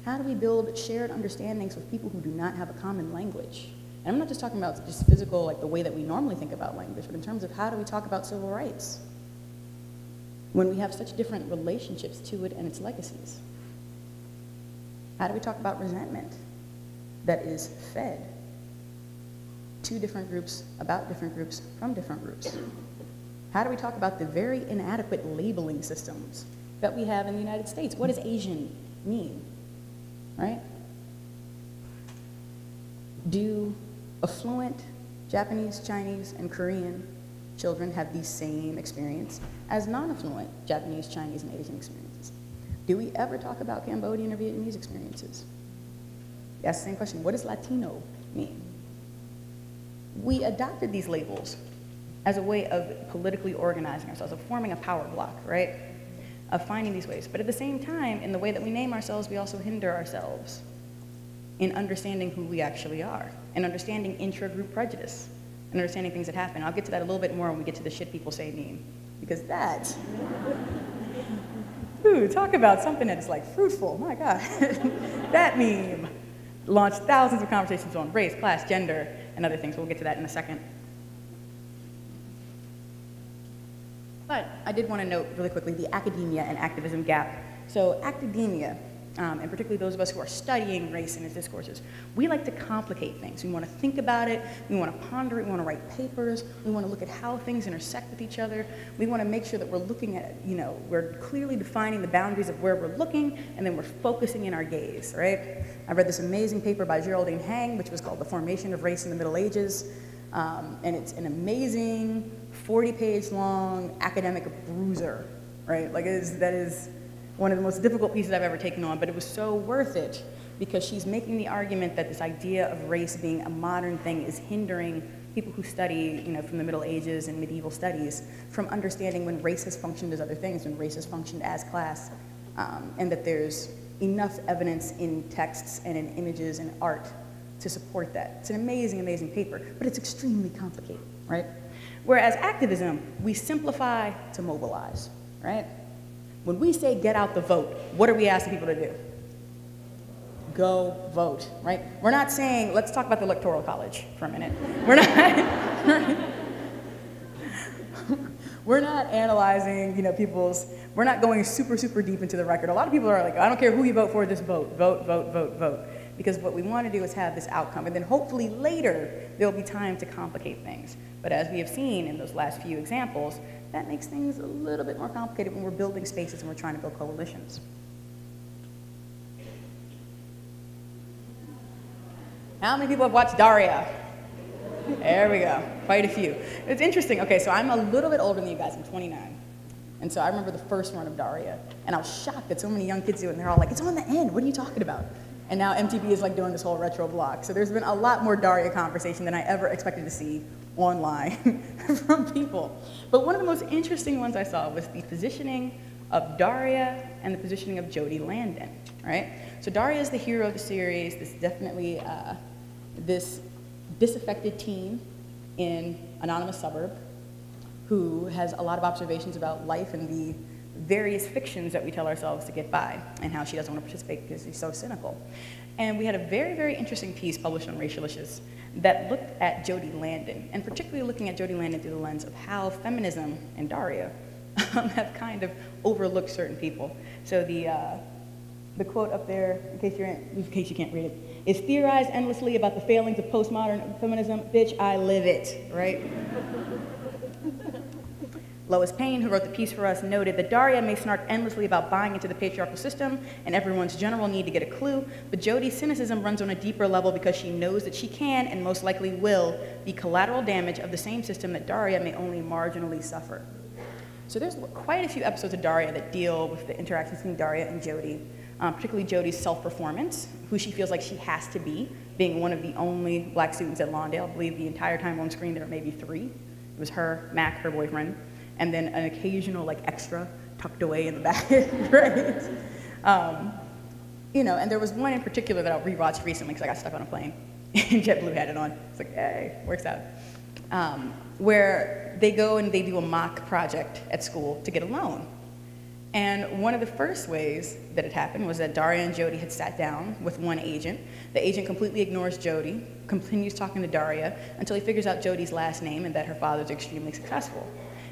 How do we build shared understandings with people who do not have a common language? And I'm not just talking about just physical, like the way that we normally think about language, but in terms of how do we talk about civil rights when we have such different relationships to it and its legacies? How do we talk about resentment that is fed to different groups, about different groups, from different groups? How do we talk about the very inadequate labeling systems that we have in the United States? What does Asian mean, right? Do affluent Japanese, Chinese, and Korean children have the same experience as non-affluent Japanese, Chinese, and Asian experiences? Do we ever talk about Cambodian or Vietnamese experiences? That's the same question. What does Latino mean? We adopted these labels as a way of politically organizing ourselves, of forming a power block, right? Of finding these ways. But at the same time, in the way that we name ourselves, we also hinder ourselves in understanding who we actually are, and understanding intra-group prejudice, and understanding things that happen. I'll get to that a little bit more when we get to the shit people say meme, because that, ooh, talk about something that is like fruitful, my God. That meme launched thousands of conversations on race, class, gender, and other things. We'll get to that in a second. But I did want to note really quickly the academia and activism gap. So academia, and particularly those of us who are studying race and its discourses, we like to complicate things. We want to think about it, we want to ponder it, we want to write papers, we want to look at how things intersect with each other. We want to make sure that we're looking at, we're clearly defining the boundaries of where we're looking, and then we're focusing in our gaze, right? I read this amazing paper by Geraldine Hang, which was called The Formation of Race in the Middle Ages, and it's an amazing 40-page long academic bruiser, right? Like that is one of the most difficult pieces I've ever taken on, but it was so worth it because she's making the argument that this idea of race being a modern thing is hindering people who study, from the Middle Ages and medieval studies from understanding when race has functioned as other things, when race has functioned as class, and that there's enough evidence in texts and in images and art to support that. It's an amazing, amazing paper, but it's extremely complicated, right? Whereas activism, we simplify to mobilize, right? When we say get out the vote, what are we asking people to do? Go vote, right? We're not saying, let's talk about the Electoral College for a minute. We're not analyzing, we're not going super, super deep into the record. A lot of people are like, I don't care who you vote for, just vote, vote, vote, vote, vote. Because what we want to do is have this outcome, and then hopefully later there'll be time to complicate things. But as we have seen in those last few examples, that makes things a little bit more complicated when we're building spaces and we're trying to build coalitions. How many people have watched Daria? There we go, quite a few. It's interesting, okay, so I'm a little bit older than you guys, I'm 29. And so I remember the first run of Daria, and I was shocked that so many young kids do it, and they're all like, it's on the end, what are you talking about? And now MTV is like doing this whole retro block. So there's been a lot more Daria conversation than I ever expected to see online from people. But one of the most interesting ones I saw was the positioning of Daria and the positioning of Jody Landon, right? So Daria is the hero of the series. This is definitely this disaffected teen in anonymous suburb who has a lot of observations about life and the various fictions that we tell ourselves to get by, and how she doesn't want to participate because she's so cynical. And we had a very, very interesting piece published on Racialicious that looked at Jody Landon, and particularly looking at Jody Landon through the lens of how feminism and Daria have kind of overlooked certain people. So the quote up there, in case you can't read it, is theorize endlessly about the failings of postmodern feminism. Bitch, I live it, right? Lois Payne, who wrote the piece for us, noted that Daria may snark endlessly about buying into the patriarchal system and everyone's general need to get a clue, but Jodie's cynicism runs on a deeper level because she knows that she can, and most likely will, be collateral damage of the same system that Daria may only marginally suffer. So there's quite a few episodes of Daria that deal with the interactions between Daria and Jodie, particularly Jodie's self-performance, who she feels like she has to be, being one of the only black students at Lawndale. I believe the entire time on screen there were maybe 3. It was her, Mac, her boyfriend, and then an occasional like extra tucked away in the back, right? You know, and there was one in particular that I rewatched recently because I got stuck on a plane and JetBlue had it on. It's like, hey, works out. Where they go and they do a mock project at school to get a loan. And one of the first ways that it happened was that Daria and Jodie had sat down with one agent. The agent completely ignores Jodie, continues talking to Daria until he figures out Jodie's last name and that her father's extremely successful.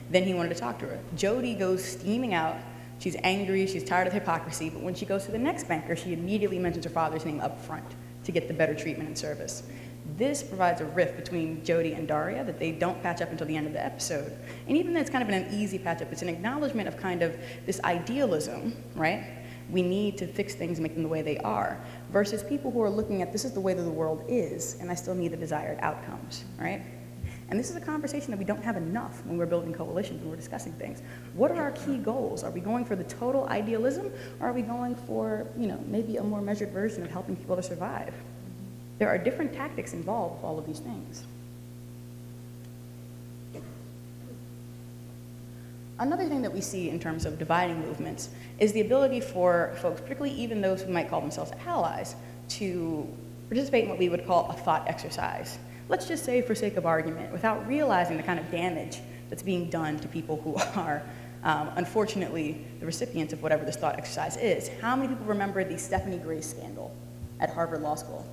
Then he wanted to talk to her. Jodie goes steaming out. She's angry, she's tired of hypocrisy, but when she goes to the next banker, she immediately mentions her father's name up front to get the better treatment and service. This provides a rift between Jodie and Daria that they don't patch up until the end of the episode. And even though it's kind of an easy patch up, it's an acknowledgement of kind of this idealism, right? We need to fix things and make them the way they are, versus people who are looking at this is the way that the world is, and I still need the desired outcomes, right? And this is a conversation that we don't have enough when we're building coalitions, when we're discussing things. What are our key goals? Are we going for the total idealism, or are we going for, you know, maybe a more measured version of helping people to survive? There are different tactics involved with all of these things. Another thing that we see in terms of dividing movements is the ability for folks, particularly even those who might call themselves allies, to participate in what we would call a thought exercise. Let's just say, for sake of argument, without realizing the kind of damage that's being done to people who are, unfortunately, the recipients of whatever this thought exercise is. How many people remember the Stephanie Grace scandal at Harvard Law School?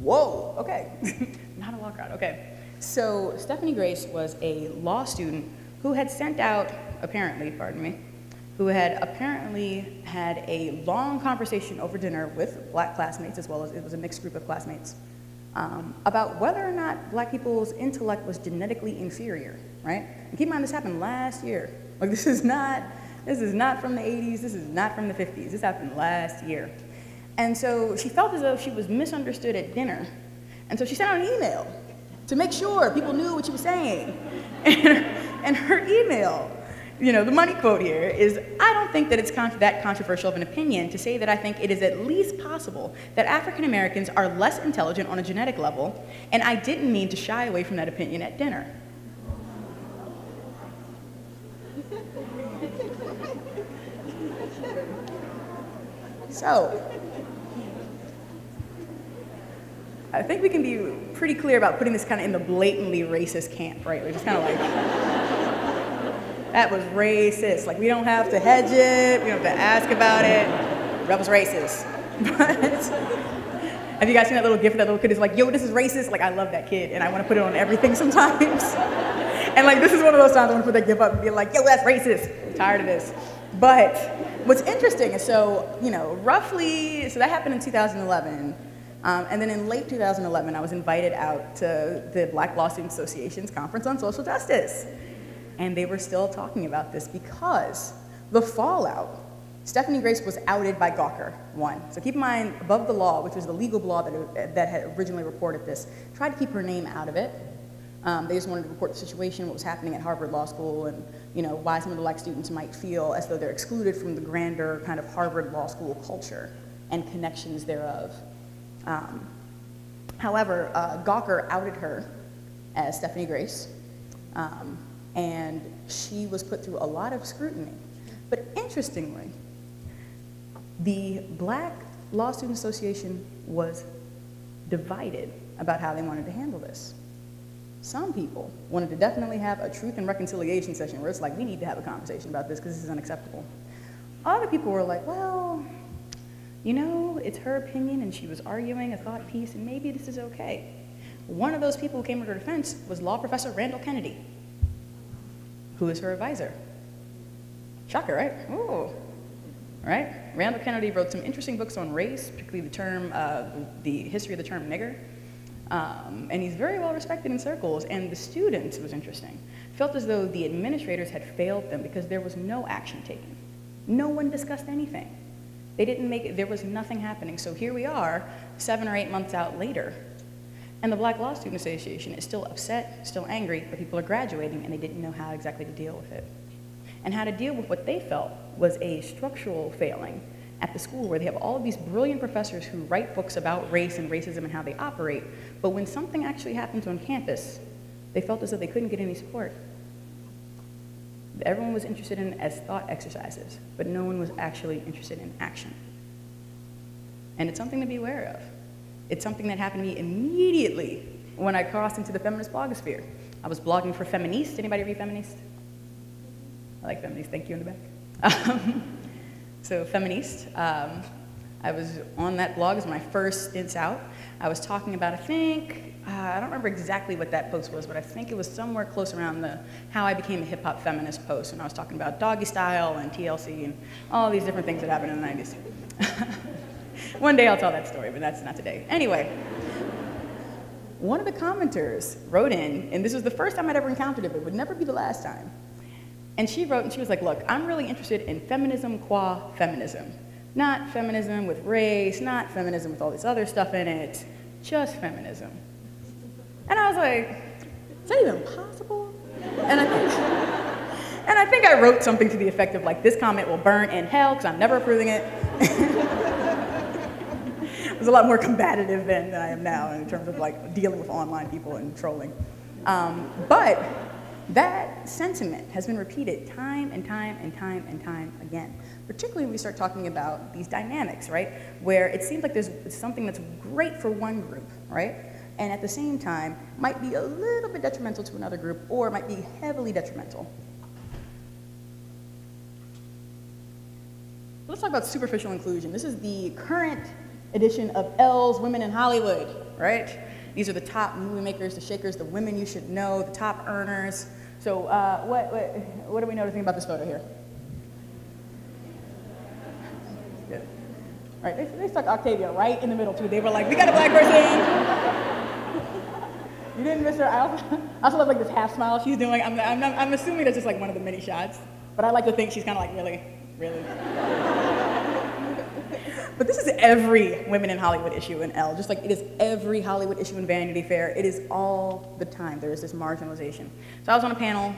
Whoa, okay. Not a law crowd, okay. So Stephanie Grace was a law student who had sent out, apparently, pardon me, who had apparently had a long conversation over dinner with black classmates, as well as it was a mixed group of classmates, about whether or not black people's intellect was genetically inferior, right? And keep in mind, this happened last year. Like, this is not from the 80s, this is not from the 50s, this happened last year. And so she felt as though she was misunderstood at dinner, and so she sent out an email to make sure people knew what she was saying. And her email, you know, the money quote here is, I don't think that it's that controversial of an opinion to say that I think it is at least possible that African Americans are less intelligent on a genetic level, and I didn't mean to shy away from that opinion at dinner. So, I think we can be pretty clear about putting this kind of in the blatantly racist camp, right? We're just kind of like, that was racist. Like, we don't have to hedge it, we don't have to ask about it. That was racist. But have you guys seen that little gif? That little kid is like, yo, this is racist. Like, I love that kid, and I want to put it on everything sometimes. And like, this is one of those times I want to put that gif up and be like, yo, that's racist. I'm tired of this. But what's interesting is, so, you know, roughly, so that happened in 2011. And then in late 2011, I was invited out to the Black Law Student Association's Conference on Social Justice. And they were still talking about this because the fallout Stephanie Grace was outed by Gawker, one. So keep in mind, Above the Law, which was the legal blog that had originally reported this, tried to keep her name out of it. They just wanted to report the situation, what was happening at Harvard Law School, and why some of the black students might feel as though they're excluded from the grander kind of Harvard Law School culture and connections thereof. However, Gawker outed her as Stephanie Grace, and she was put through a lot of scrutiny. But interestingly, the Black Law Student Association was divided about how they wanted to handle this. Some people wanted to definitely have a truth and reconciliation session where it's like, we need to have a conversation about this because this is unacceptable. Other people were like, well, it's her opinion and she was arguing a thought piece and maybe this is okay. One of those people who came to her defense was law professor Randall Kennedy, who is her advisor. Shocker, right? Ooh. Right? Randall Kennedy wrote some interesting books on race, particularly the history of the term nigger. And he's very well respected in circles, and the students, it was interesting, felt as though the administrators had failed them because there was no action taken. No one discussed anything. They didn't make it, there was nothing happening. So here we are, 7 or 8 months out later, and the Black Law Student Association is still upset, still angry, but people are graduating and they didn't know how exactly to deal with it. And how to deal with what they felt was a structural failing at the school where they have all of these brilliant professors who write books about race and racism and how they operate, but when something actually happens on campus, they felt as though they couldn't get any support. Everyone was interested in as thought exercises, but no one was actually interested in action. And it's something to be aware of. It's something that happened to me immediately when I crossed into the feminist blogosphere. I was blogging for Feministe. Anybody read Feministe? I like Feministe, thank you in the back. So Feministe, I was on that blog as my first stints out. I was talking about, I don't remember exactly what that post was, but I think it was somewhere close around the how I became a hip-hop feminist post, and I was talking about doggy style and TLC and all these different things that happened in the 90s. One day I'll tell that story, but that's not today. Anyway, one of the commenters wrote in, and this was the first time I'd ever encountered it, but it would never be the last time. And she wrote, and she was like, look, I'm really interested in feminism qua feminism. Not feminism with race, not feminism with all this other stuff in it, just feminism. And I was like, is that even possible? And I think I wrote something to the effect of like, this comment will burn in hell because I'm never approving it. I was a lot more combative then than I am now in terms of like dealing with online people and trolling. But that sentiment has been repeated time and time and time and time again, particularly when we start talking about these dynamics, right? Where it seems like there's something that's great for one group, right? And at the same time, might be a little bit detrimental to another group, or might be heavily detrimental. Let's talk about superficial inclusion. This is the current edition of Elle's Women in Hollywood, right? These are the top movie makers, the shakers, the women you should know, the top earners. So what are we noticing about this photo here? Good. All right, they stuck Octavia right in the middle too. They were like, we got a black person. You didn't miss her. I also love like this half smile she's doing. I'm assuming that's just like one of the many shots, but I like to think she's kind of like really. But this is every Women in Hollywood issue in Elle, just like it is every Hollywood issue in Vanity Fair. It is all the time. There is this marginalization. So I was on a panel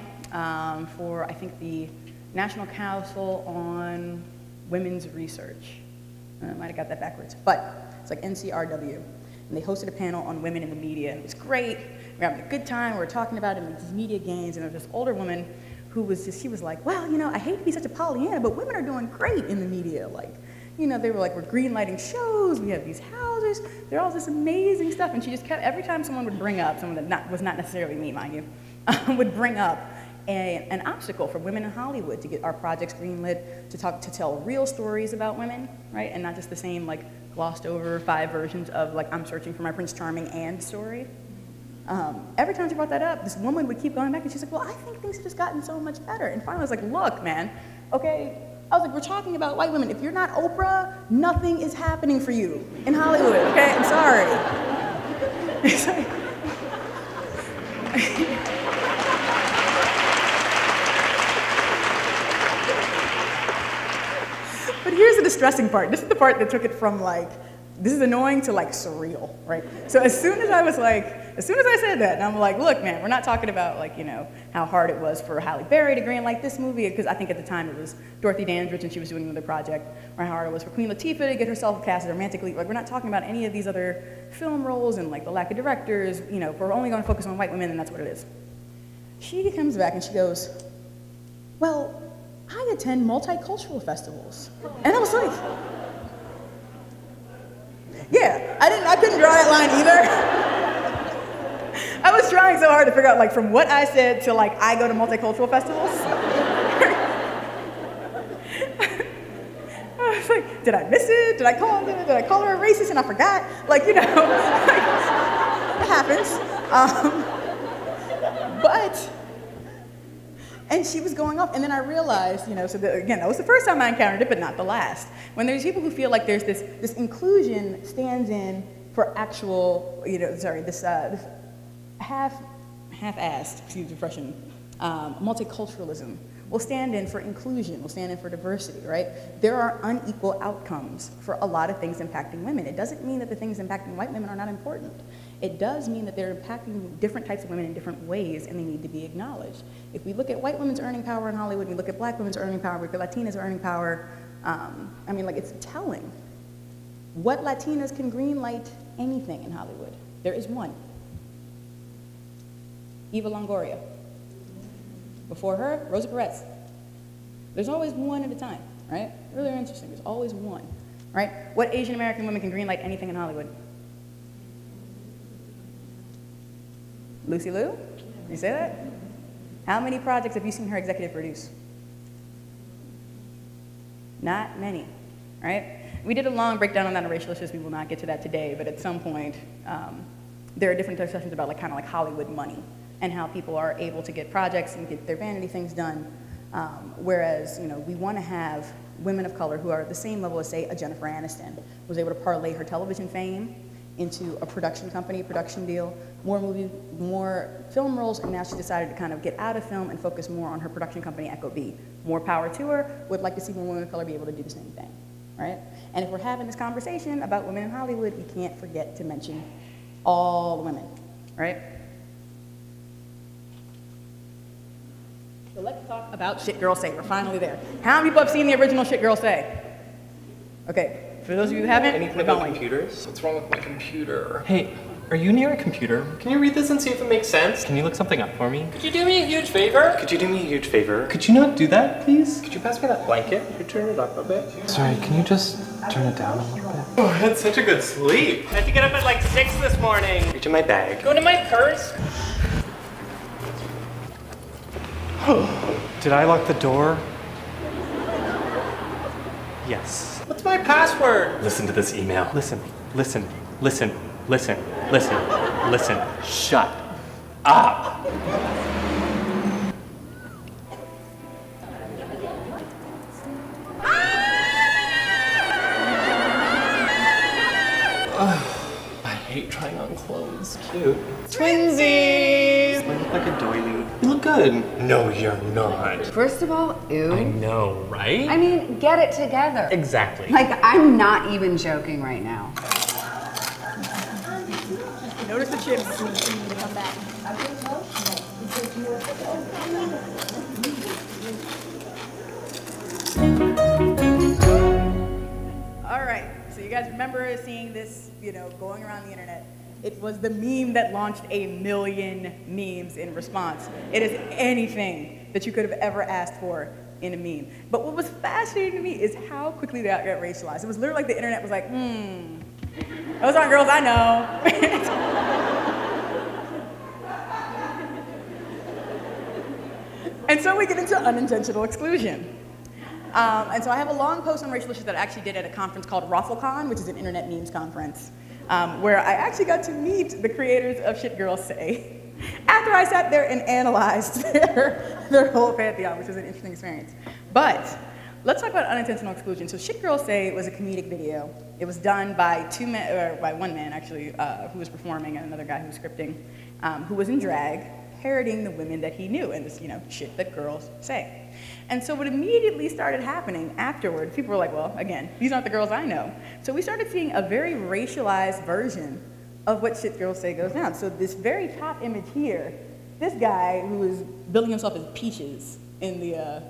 for, I think, the National Council on Women's Research. I might have got that backwards, but it's like NCRW. And they hosted a panel on women in the media, and it was great. We were having a good time. We were talking about it and these media gains, and there was this older woman who was just, she was like, well, I hate to be such a Pollyanna, but women are doing great in the media. Like, they were like, we're green lighting shows, we have these houses, they're all this amazing stuff. And she just kept, every time someone would bring up, someone that was not necessarily me, mind you, would bring up an obstacle for women in Hollywood to get our projects greenlit, to tell real stories about women, right? And not just the same, like, glossed over 5 versions of, like, I'm searching for my Prince Charming and story. Every time she brought that up, this woman would keep going back, and she's like, well, I think things have just gotten so much better. And finally I was like, look, man, okay, I was like, we're talking about white women. If you're not Oprah, nothing is happening for you in Hollywood, okay? I'm sorry. It's like, distressing part. This is the part that took it from like, this is annoying to like surreal, right? So as soon as I said that, and I'm like, look, man, we're not talking about like, you know, how hard it was for Halle Berry to greenlight this movie, because I think at the time it was Dorothy Dandridge and she was doing another project, or how hard it was for Queen Latifah to get herself cast as a romantic lead. Like, we're not talking about any of these other film roles and like the lack of directors. You know, if we're only going to focus on white women, then that's what it is. She comes back and she goes, well, I attend multicultural festivals. And I was like, yeah, I couldn't draw that line either. I was trying so hard to figure out, like, from what I said to, like, I go to multicultural festivals. I was like, did I miss it? Did I call her a racist and I forgot? Like, you know, like, it happens. And she was going off, and then I realized, you know, so again, that was the first time I encountered it, but not the last. When there's people who feel like there's this inclusion stands in for actual, you know, sorry, this half-assed, excuse the expression, multiculturalism will stand in for inclusion, will stand in for diversity, right? There are unequal outcomes for a lot of things impacting women. It doesn't mean that the things impacting white women are not important. It does mean that they're impacting different types of women in different ways, and they need to be acknowledged. If we look at white women's earning power in Hollywood, we look at black women's earning power, we look at Latinas' earning power, I mean, like, it's telling. What Latinas can greenlight anything in Hollywood? There is one. Eva Longoria. Before her, Rosa Perez. There's always one at a time, right? Really interesting, there's always one, right? What Asian American women can greenlight anything in Hollywood? Lucy Liu? You say that? How many projects have you seen her executive produce? Not many, right? We did a long breakdown on that on racial issues. We will not get to that today, but at some point, there are different discussions about like kind of like Hollywood money and how people are able to get projects and get their vanity things done. Whereas, you know, we want to have women of color who are at the same level as, say, a Jennifer Aniston, was able to parlay her television fame into a production company, production deal, more film roles, and now she decided to kind of get out of film and focus more on her production company, Echo B. More power to her, would like to see more women of color be able to do the same thing, right? And if we're having this conversation about women in Hollywood, we can't forget to mention all the women, right? So let's talk about Shit Girls Say. We're finally there. How many people have seen the original Shit Girls Say? Okay. For those of you who haven't, anything about computers? What's wrong with my computer? Hey, are you near a computer? Can you read this and see if it makes sense? Can you look something up for me? Could you do me a huge favor? Could you do me a huge favor? Could you not do that, please? Could you pass me that blanket? Could you turn it up a bit? Sorry, can you just turn it down a little bit? Oh, I had such a good sleep. I had to get up at like 6 this morning. Reach in my bag. Go to my purse. Did I lock the door? Yes. What's my password? Listen to this email. Listen. Shut up. I hate trying on clothes. Cute. Twinsies! I look like a doily. You look good. No, you're not. First of all, ew. I know, right? I mean, get it together. Exactly. Like, I'm not even joking right now. Notice the chips. Come back. All right, so you guys remember seeing this, you know, going around the internet. It was the meme that launched 1 million memes in response. It is anything that you could have ever asked for in a meme. But what was fascinating to me is how quickly that got racialized. It was literally like the internet was like, those aren't girls I know. And so we get into unintentional exclusion. And so I have a long post on racial issues that I actually did at a conference called RuffleCon, which is an internet memes conference, where I actually got to meet the creators of Shit Girls Say after I sat there and analyzed their whole pantheon, which was an interesting experience. But let's talk about unintentional exclusion. So Shit Girls Say was a comedic video. It was done by one man actually, who was performing, and another guy who was scripting, who was in drag, parroting the women that he knew and this, shit that girls say. And so what immediately started happening afterwards, people were like, well, again, these aren't the girls I know. So we started seeing a very racialized version of what shit girls say goes down. So this very top image here, this guy who is billing himself as Peaches in the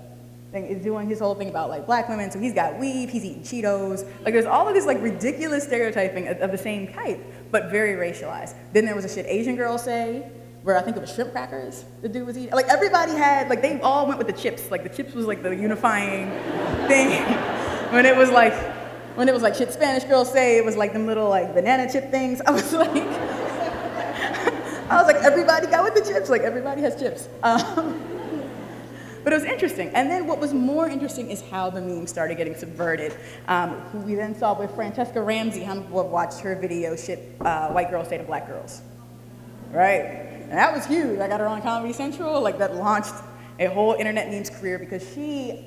thing is doing his whole thing about like black women. So he's got weave, he's eating Cheetos. Like there's all of this like ridiculous stereotyping of the same type, but very racialized. Then there was a shit Asian girls say, where I think it was shrimp crackers the dude was eating. Like everybody had, like they all went with the chips. Like the chips was like the unifying thing. When it was like shit Spanish girls say, it was like them little like banana chip things. I was like everybody got with the chips. Like everybody has chips. But it was interesting. And then what was more interesting is how the meme started getting subverted. Who we then saw with Francesca Ramsey. How many people have watched her video, shit white girls say to black girls? Right? And that was huge. I got her on Comedy Central. Like that launched a whole internet memes career because she,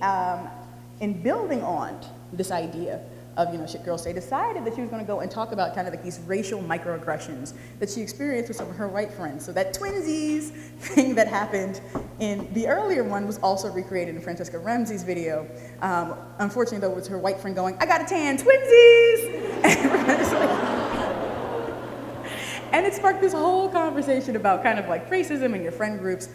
in building on this idea of shit girls say, decided that she was going to go and talk about kind of like these racial microaggressions that she experienced with some of her white friends. So that twinsies thing that happened in the earlier one was also recreated in Francesca Ramsey's video. Unfortunately, though, it was her white friend going, "I got a tan, twinsies!" And everybody's like. And it sparked this whole conversation about kind of like racism in your friend groups.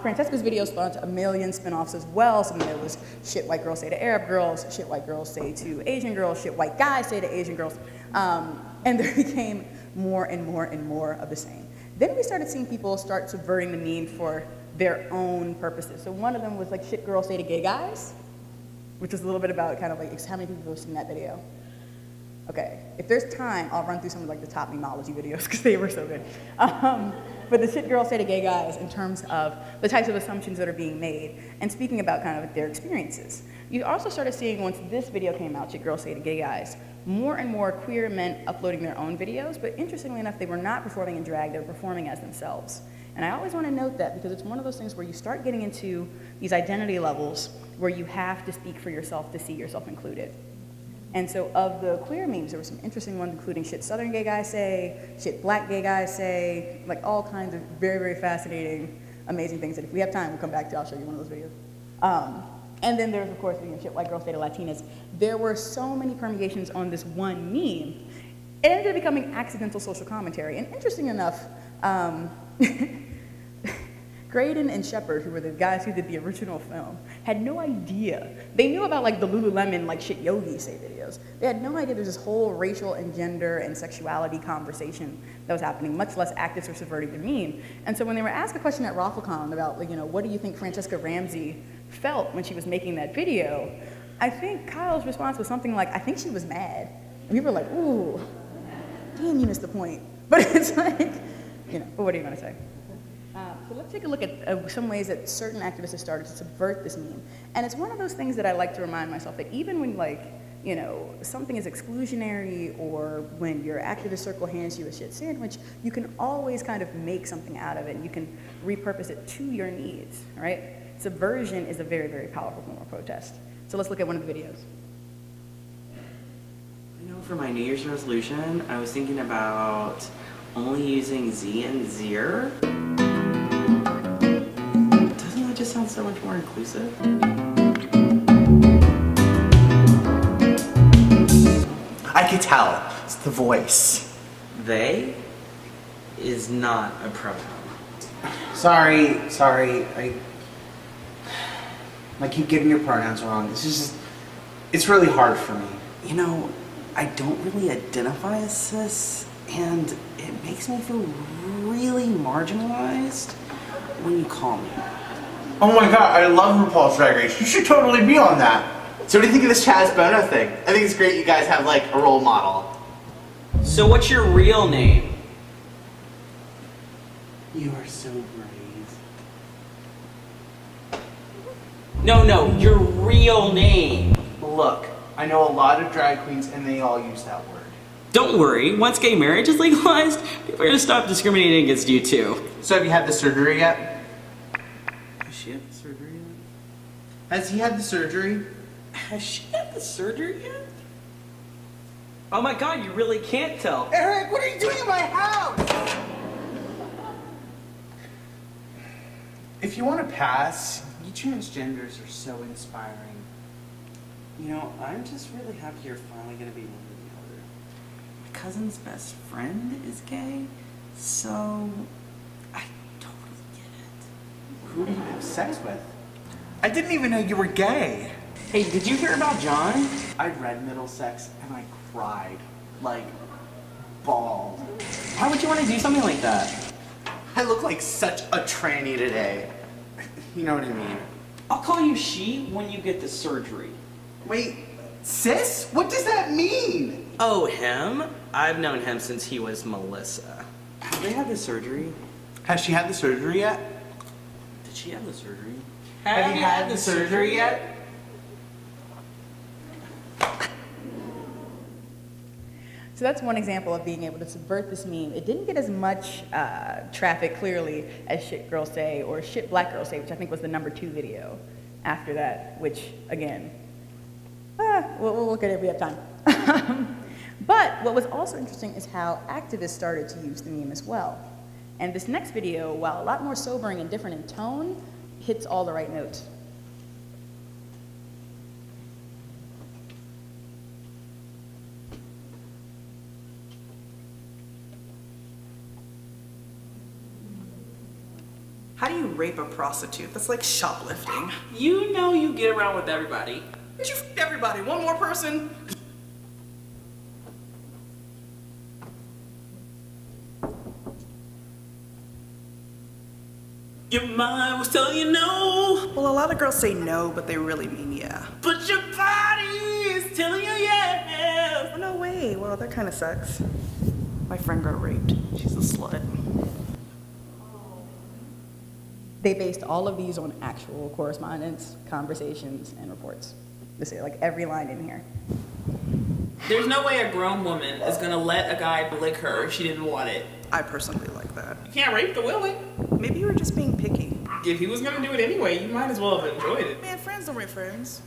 Francesca's video spawned a million spin-offs as well. So there was shit white girls say to Arab girls, shit white girls say to Asian girls, shit white guys say to Asian girls. And there became more and more and more of the same. Then we started seeing people start subverting the meme for their own purposes. So one of them was like shit girls say to gay guys, which was a little bit about kind of like how many people have seen that video. Okay, if there's time, I'll run through some of like the top memology videos because they were so good. But the shit girls say to gay guys in terms of the types of assumptions that are being made and speaking about kind of their experiences. You also started seeing once this video came out, shit girls say to gay guys, more and more queer men uploading their own videos, but interestingly enough, they were not performing in drag, they were performing as themselves. And I always want to note that because it's one of those things where you start getting into these identity levels where you have to speak for yourself to see yourself included. And so of the queer memes, there were some interesting ones, including shit Southern gay guys say, shit black gay guys say, like all kinds of very, very fascinating, amazing things that if we have time, we'll come back to, I'll show you one of those videos. And then there's, of course, shit white girls say to Latinas. There were so many permutations on this one meme, it ended up becoming accidental social commentary. And interesting enough, Graydon and Shepard, who were the guys who did the original film, had no idea. They knew about like the Lululemon like shit yogi say videos. They had no idea there's this whole racial and gender and sexuality conversation that was happening, much less activists were subverting the meme. And so when they were asked a question at RaffleCon about like, what do you think Francesca Ramsey felt when she was making that video, I think Kyle's response was something like, I think she was mad. And people were like, ooh, damn, you missed the point. But it's like, but what are you gonna say? So let's take a look at some ways that certain activists have started to subvert this meme. And it's one of those things that I like to remind myself that even when something is exclusionary or when your activist circle hands you a shit sandwich, you can always kind of make something out of it and you can repurpose it to your needs, right? Subversion is a very, very powerful form of protest. So let's look at one of the videos. For my New Year's resolution, I was thinking about only using Z and Zir. It just sounds so much more inclusive. I could tell. It's the voice. They is not a pronoun. Sorry. I keep getting your pronouns wrong. It's really hard for me. I don't really identify as cis, and it makes me feel really marginalized when you call me. Oh my god, I love RuPaul's Drag Race. You should totally be on that. So what do you think of this Chaz Bono thing? I think it's great you guys have like a role model. So what's your real name? You are so brave. No, your real name. Look, I know a lot of drag queens and they all use that word. Don't worry, once gay marriage is legalized, people are gonna stop discriminating against you too. So have you had the surgery yet? Has she had the surgery yet? Has he had the surgery? Has she had the surgery yet? Oh my god, you really can't tell. Eric, what are you doing in my house? If you want to pass, you transgenders are so inspiring. You know, I'm just really happy you're finally gonna be one or the other. My cousin's best friend is gay, so I totally get it. Who do you have sex with? I didn't even know you were gay. Hey, did you hear about John? I read Middlesex and I cried. Like, bawled. Why would you want to do something like that? I look like such a tranny today. You know what I mean? I'll call you she when you get the surgery. Wait, sis? What does that mean? Oh, him? I've known him since he was Melissa. Have they had the surgery? Has she had the surgery yet? Did she have the surgery? Have you had the surgery yet? So that's one example of being able to subvert this meme. It didn't get as much traffic, clearly, as Shit Girls Say or Shit Black Girls Say, which I think was the #2 video after that, which, again, we'll look at it if we have time. But what was also interesting is how activists started to use the meme as well. And this next video, while a lot more sobering and different in tone, hits all the right notes. How do you rape a prostitute? That's like shoplifting. You know you get around with everybody. Did you f everybody? One more person? Your mind was telling you no. Well, a lot of girls say no, but they really mean yeah. But your body is telling you yes. Oh, no way. Well, that kind of sucks. My friend got raped. She's a slut. They based all of these on actual correspondence, conversations, and reports. They say like every line in here. There's no way a grown woman is gonna let a guy lick her if she didn't want it. I personally like that. You can't rape the willing. Maybe you were just being picky. If he was gonna do it anyway, you might as well have enjoyed it. Man, friends don't rape friends.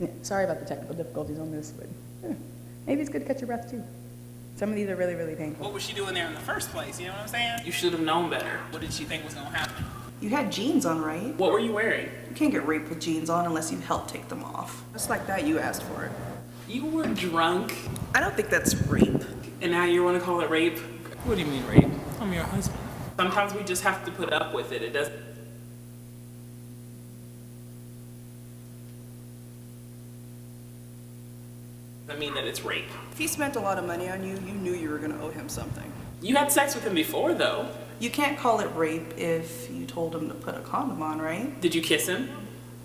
Yeah, sorry about the technical difficulties on this, but maybe it's good to catch your breath too. Some of these are really, really painful. What was she doing there in the first place? You know what I'm saying? You should have known better. What did she think was gonna happen? You had jeans on, right? What were you wearing? You can't get raped with jeans on unless you help take them off. Just like that, you asked for it. You were drunk. I don't think that's rape. And now you want to call it rape? What do you mean rape? I'm your husband. Sometimes we just have to put up with it. It doesn't mean that it's rape. If he spent a lot of money on you, you knew you were gonna owe him something. You had sex with him before, though. You can't call it rape if you told him to put a condom on, right? Did you kiss him?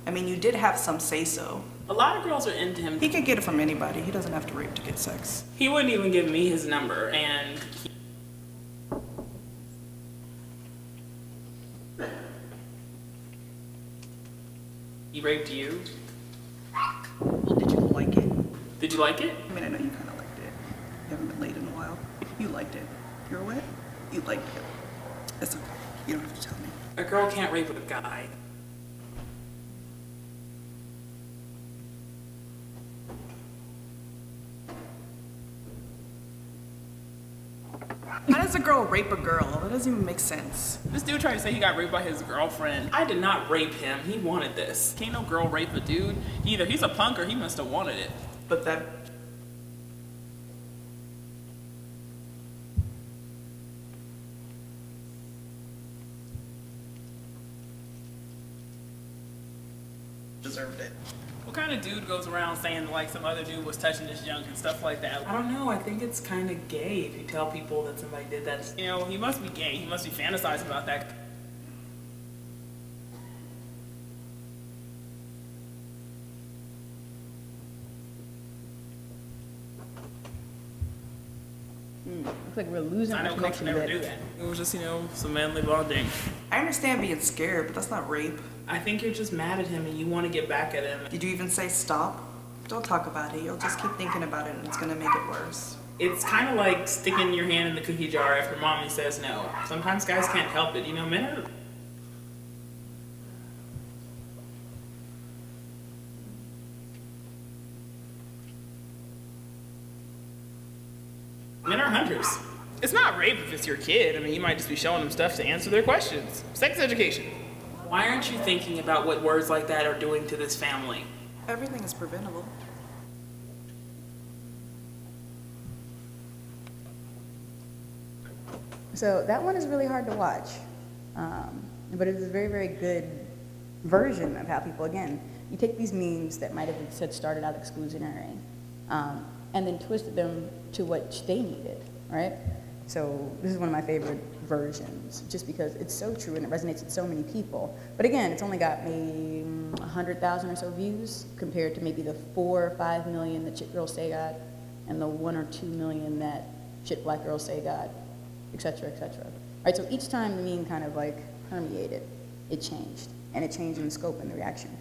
I mean, you did have some say-so. A lot of girls are into him. He could get it from anybody. He doesn't have to rape to get sex. He wouldn't even give me his number, and he raped you? Well, did you like it? Did you like it? I mean, I know you kind of liked it. You haven't been laid in a while. You liked it. You're what? You liked it. It's okay. You don't have to tell me. A girl can't rape with a guy. How does a girl rape a girl? That doesn't even make sense. This dude tried to say he got raped by his girlfriend. I did not rape him. He wanted this. Can't no girl rape a dude. Either he's a punk or he must have wanted it. But that... deserved it. What kind of dude goes around saying like some other dude was touching his junk and stuff like that? I don't know. I think it's kind of gay if you tell people that somebody did that. You know, he must be gay. He must be fantasizing about that. Looks like we're losing I our know Coach connection a never bit. do that. It was just, you know, some manly bonding. I understand being scared, but that's not rape. I think you're just mad at him and you want to get back at him. Did you even say stop? Don't talk about it. You'll just keep thinking about it and it's gonna make it worse. It's kind of like sticking your hand in the cookie jar after mommy says no. Sometimes guys can't help it. You know, men are... Men are hunters. It's not not rape if it's your kid. I mean, you might just be showing them stuff to answer their questions. Sex education. Why aren't you thinking about what words like that are doing to this family? Everything is preventable. So that one is really hard to watch, but it is a very, very good version of how people, again, you take these memes that might have been said started out exclusionary, and then twisted them to what they needed, right? So this is one of my favorite versions, just because it's so true and it resonates with so many people. But again, it's only got maybe 100,000 or so views compared to maybe the 4 or 5 million that Shit Girls Say got, and the 1 or 2 million that Shit Black Girls Say got, et cetera, et cetera. Right, so each time the meme kind of like permeated, it changed, and it changed in the scope and the reaction.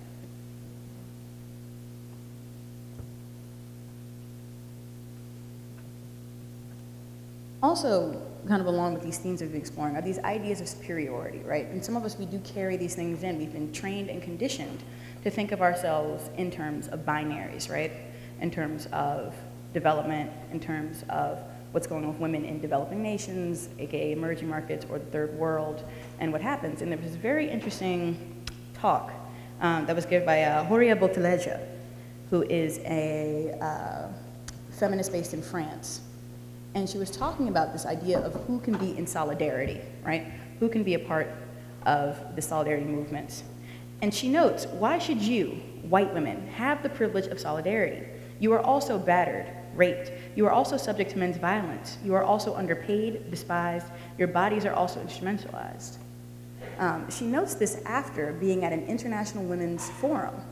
Also, kind of along with these themes we've been exploring, are these ideas of superiority, right? And some of us, we do carry these things in. We've been trained and conditioned to think of ourselves in terms of binaries, right? In terms of development, in terms of what's going on with women in developing nations, aka emerging markets or the third world, and what happens. And there was this very interesting talk that was given by Horia Botelege, who is a feminist based in France. And she was talking about this idea of who can be in solidarity, right? Who can be a part of the solidarity movements. And she notes, why should you, white women, have the privilege of solidarity? You are also battered, raped. You are also subject to men's violence. You are also underpaid, despised. Your bodies are also instrumentalized. She notes this after being at an international women's forum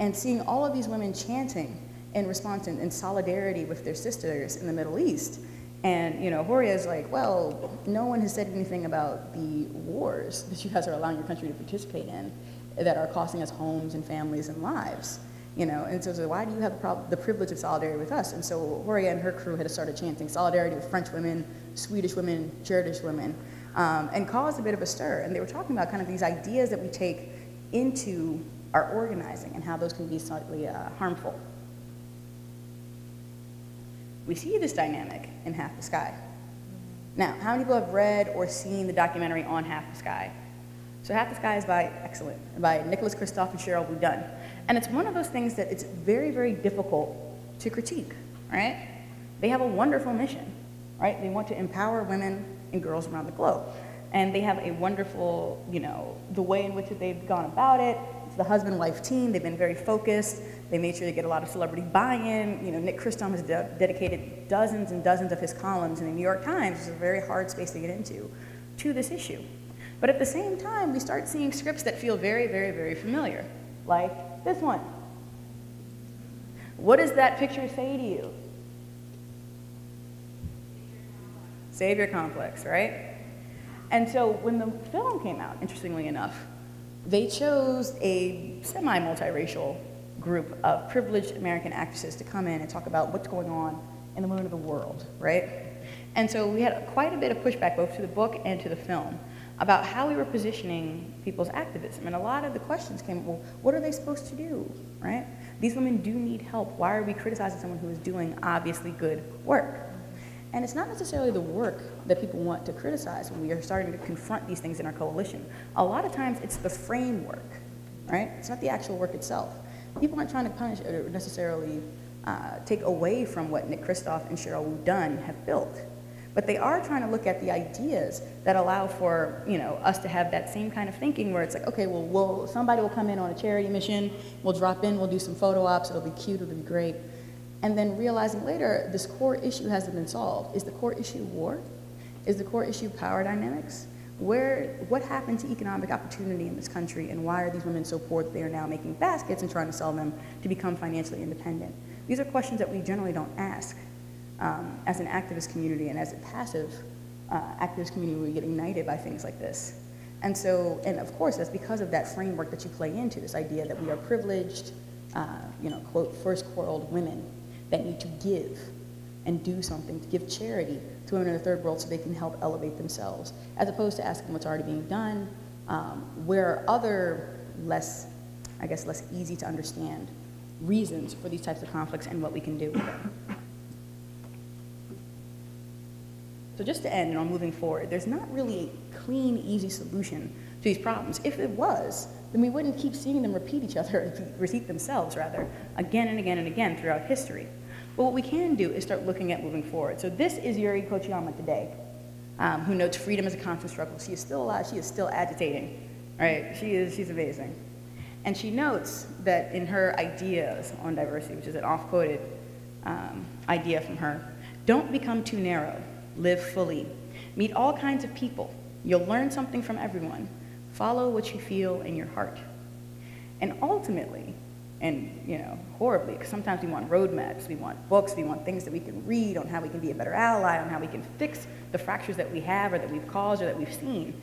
and seeing all of these women chanting in response and in solidarity with their sisters in the Middle East. And, you know, Horia is like, well, no one has said anything about the wars that you guys are allowing your country to participate in that are costing us homes and families and lives, you know? And so why do you have the privilege of solidarity with us? And so Horia and her crew had started chanting solidarity with French women, Swedish women, Kurdish women, and caused a bit of a stir. And they were talking about kind of these ideas that we take into our organizing and how those can be slightly harmful. We see this dynamic in Half the Sky. Now, how many people have read or seen the documentary on Half the Sky? So Half the Sky is by Nicholas Kristof and Cheryl Boudin. And it's one of those things that it's very, very difficult to critique, right? They have a wonderful mission, right? They want to empower women and girls around the globe. And they have a wonderful, you know, the way in which they've gone about it. It's the husband-wife team. They've been very focused. They made sure to get a lot of celebrity buy-in. You know, Nick Kristof has dedicated dozens and dozens of his columns in the New York Times, which is a very hard space to get into, to this issue. But at the same time, we start seeing scripts that feel very, very, very familiar, like this one. What does that picture say to you? Savior complex, right? And so when the film came out, interestingly enough, they chose a semi-multiracial group of privileged American actresses to come in and talk about what's going on in the women of the world, right? And so we had quite a bit of pushback both to the book and to the film about how we were positioning people's activism. And a lot of the questions came, well, what are they supposed to do, right? These women do need help. Why are we criticizing someone who is doing obviously good work? And it's not necessarily the work that people want to criticize when we are starting to confront these things in our coalition. A lot of times it's the framework, right? It's not the actual work itself. People aren't trying to punish or necessarily take away from what Nick Kristof and Cheryl Boudin have built. But they are trying to look at the ideas that allow for, you know, us to have that same kind of thinking where it's like, okay, well, somebody will come in on a charity mission, we'll drop in, we'll do some photo ops, it'll be cute, it'll be great. And then realizing later, this core issue hasn't been solved. Is the core issue war? Is the core issue power dynamics? What happened to economic opportunity in this country, and why are these women so poor that they are now making baskets and trying to sell them to become financially independent? These are questions that we generally don't ask as an activist community, and as a passive activist community, we get ignited by things like this. And so, and of course, that's because of that framework that you play into, this idea that we are privileged, you know, quote, first world women that need to give and do something, to give charity to women in the third world so they can help elevate themselves, as opposed to asking what's already being done, where are other less easy to understand reasons for these types of conflicts and what we can do with them. So just to end, and on moving forward, there's not really a clean, easy solution to these problems. If it was, then we wouldn't keep seeing them repeat each other, and repeat themselves, rather, again and again and again throughout history. But what we can do is start looking at moving forward. So this is Yuri Kochiyama today, who notes freedom as a constant struggle. She is still alive, she is still agitating, right? She's amazing. And she notes that in her ideas on diversity, which is an oft-quoted idea from her, don't become too narrow, live fully, meet all kinds of people, you'll learn something from everyone, follow what you feel in your heart. And ultimately, and horribly, because sometimes we want roadmaps, we want books, we want things that we can read on how we can be a better ally, on how we can fix the fractures that we have or that we've caused or that we've seen.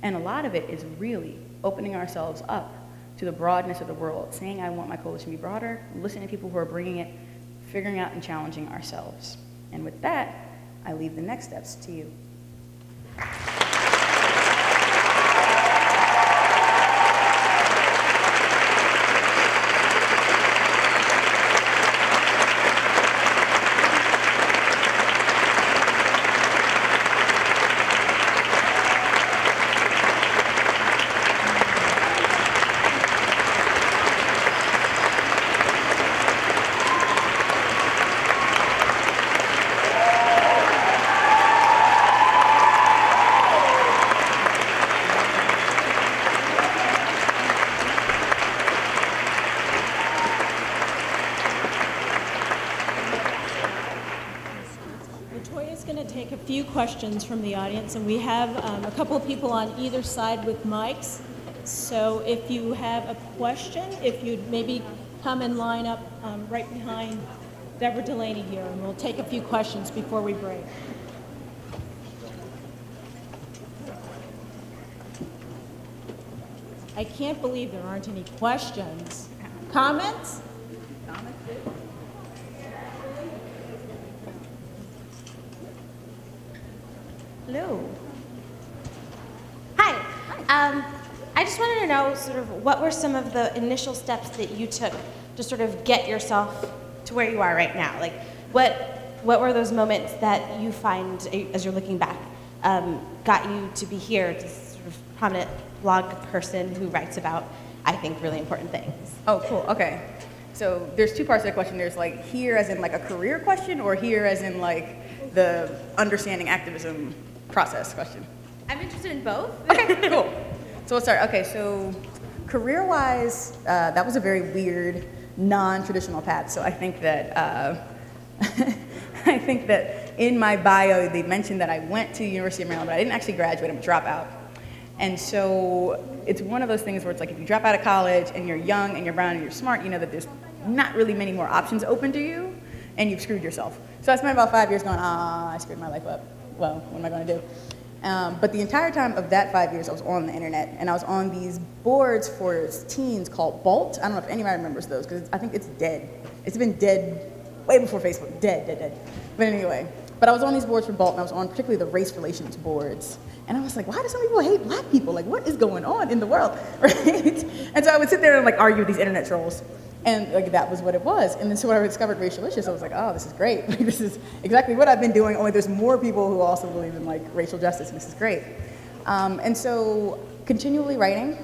And a lot of it is really opening ourselves up to the broadness of the world, saying I want my coalition to be broader, listening to people who are bringing it, figuring out and challenging ourselves. And with that, I leave the next steps to you. Questions from the audience, and we have a couple of people on either side with mics. So if you have a question, if you'd maybe come and line up right behind Deborah Delaney here, and we'll take a few questions before we break. I can't believe there aren't any questions. Comments? Hello. Hi. I just wanted to know sort of what were some of the initial steps that you took to sort of get yourself to where you are right now? Like, what were those moments that you find, as you're looking back, got you to be here, to sort of prominent blog person who writes about, I think, really important things? Oh, cool. Okay. So there's two parts to the question. There's like here as in like a career question, or here as in like the understanding activism process question? I'm interested in both. Okay, cool. So we'll start. Okay, so career-wise, that was a very weird, non-traditional path. So I think that in my bio they mentioned that I went to University of Maryland, but I didn't actually graduate. I'm a dropout. And so it's one of those things where it's like if you drop out of college and you're young and you're brown and you're smart, you know that there's not really many more options open to you, and you've screwed yourself. So I spent about 5 years going, I screwed my life up. Well, what am I going to do? But the entire time of that 5 years, I was on the internet, and I was on these boards for teens called Bolt. I don't know if anybody remembers those, because I think it's dead. It's been dead way before Facebook. Dead. But anyway, but I was on these boards for Bolt, and I was on particularly the race relations boards. And I was like, why do some people hate black people? Like, what is going on in the world, right? And so I would sit there and like argue with these internet trolls. And like that was what it was. And then so when I discovered racial issues, I was like, oh, this is great. Like, this is exactly what I've been doing, only there's more people who also believe in like racial justice, and this is great. And so continually writing,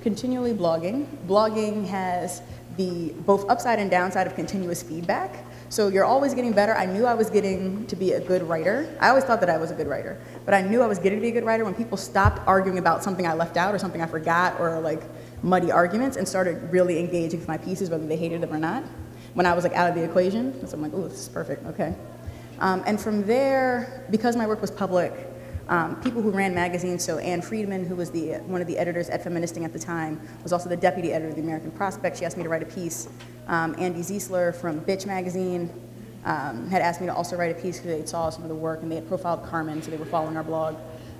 continually blogging. Blogging has the both upside and downside of continuous feedback. So you're always getting better. I knew I was getting to be a good writer. I always thought that I was a good writer, but I knew I was getting to be a good writer when people stopped arguing about something I left out or something I forgot or like muddy arguments and started really engaging with my pieces, whether they hated them or not. When I was like out of the equation, so I'm like, oh, this is perfect, okay. And from there, because my work was public, people who ran magazines, so Ann Friedman, who was one of the editors at Feministing at the time, was also the deputy editor of the American Prospect. She asked me to write a piece. Andy Ziesler from Bitch magazine had asked me to also write a piece because they saw some of the work and they had profiled Carmen, so they were following our blog.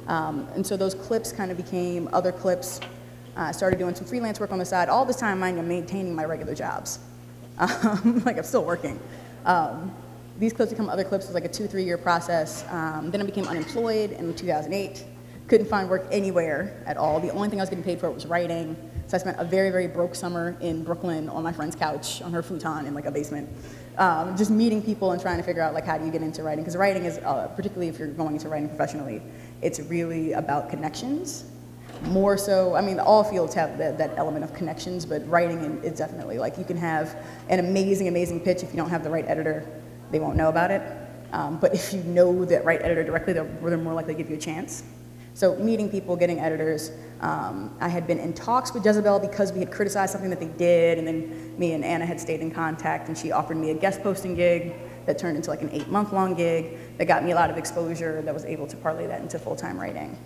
And so those clips kind of became other clips. I started doing some freelance work on the side. All this time, mind you, I'm maintaining my regular jobs. Like I'm still working. These clips become other clips. It was like a 2-3 year process. Then I became unemployed in 2008. Couldn't find work anywhere at all. The only thing I was getting paid for was writing. So I spent a very, very broke summer in Brooklyn on my friend's couch on her futon in like a basement, just meeting people and trying to figure out like how do you get into writing, because writing is, particularly if you're going into writing professionally, it's really about connections. More so, I mean, all fields have that element of connections, but writing is definitely, like, you can have an amazing, amazing pitch. If you don't have the right editor, they won't know about it. But if you know that right editor directly, they're more likely to give you a chance. So meeting people, getting editors. I had been in talks with Jezebel because we had criticized something that they did, and then me and Anna had stayed in contact, and she offered me a guest posting gig that turned into like an 8-month-long gig that got me a lot of exposure that was able to parlay that into full-time writing.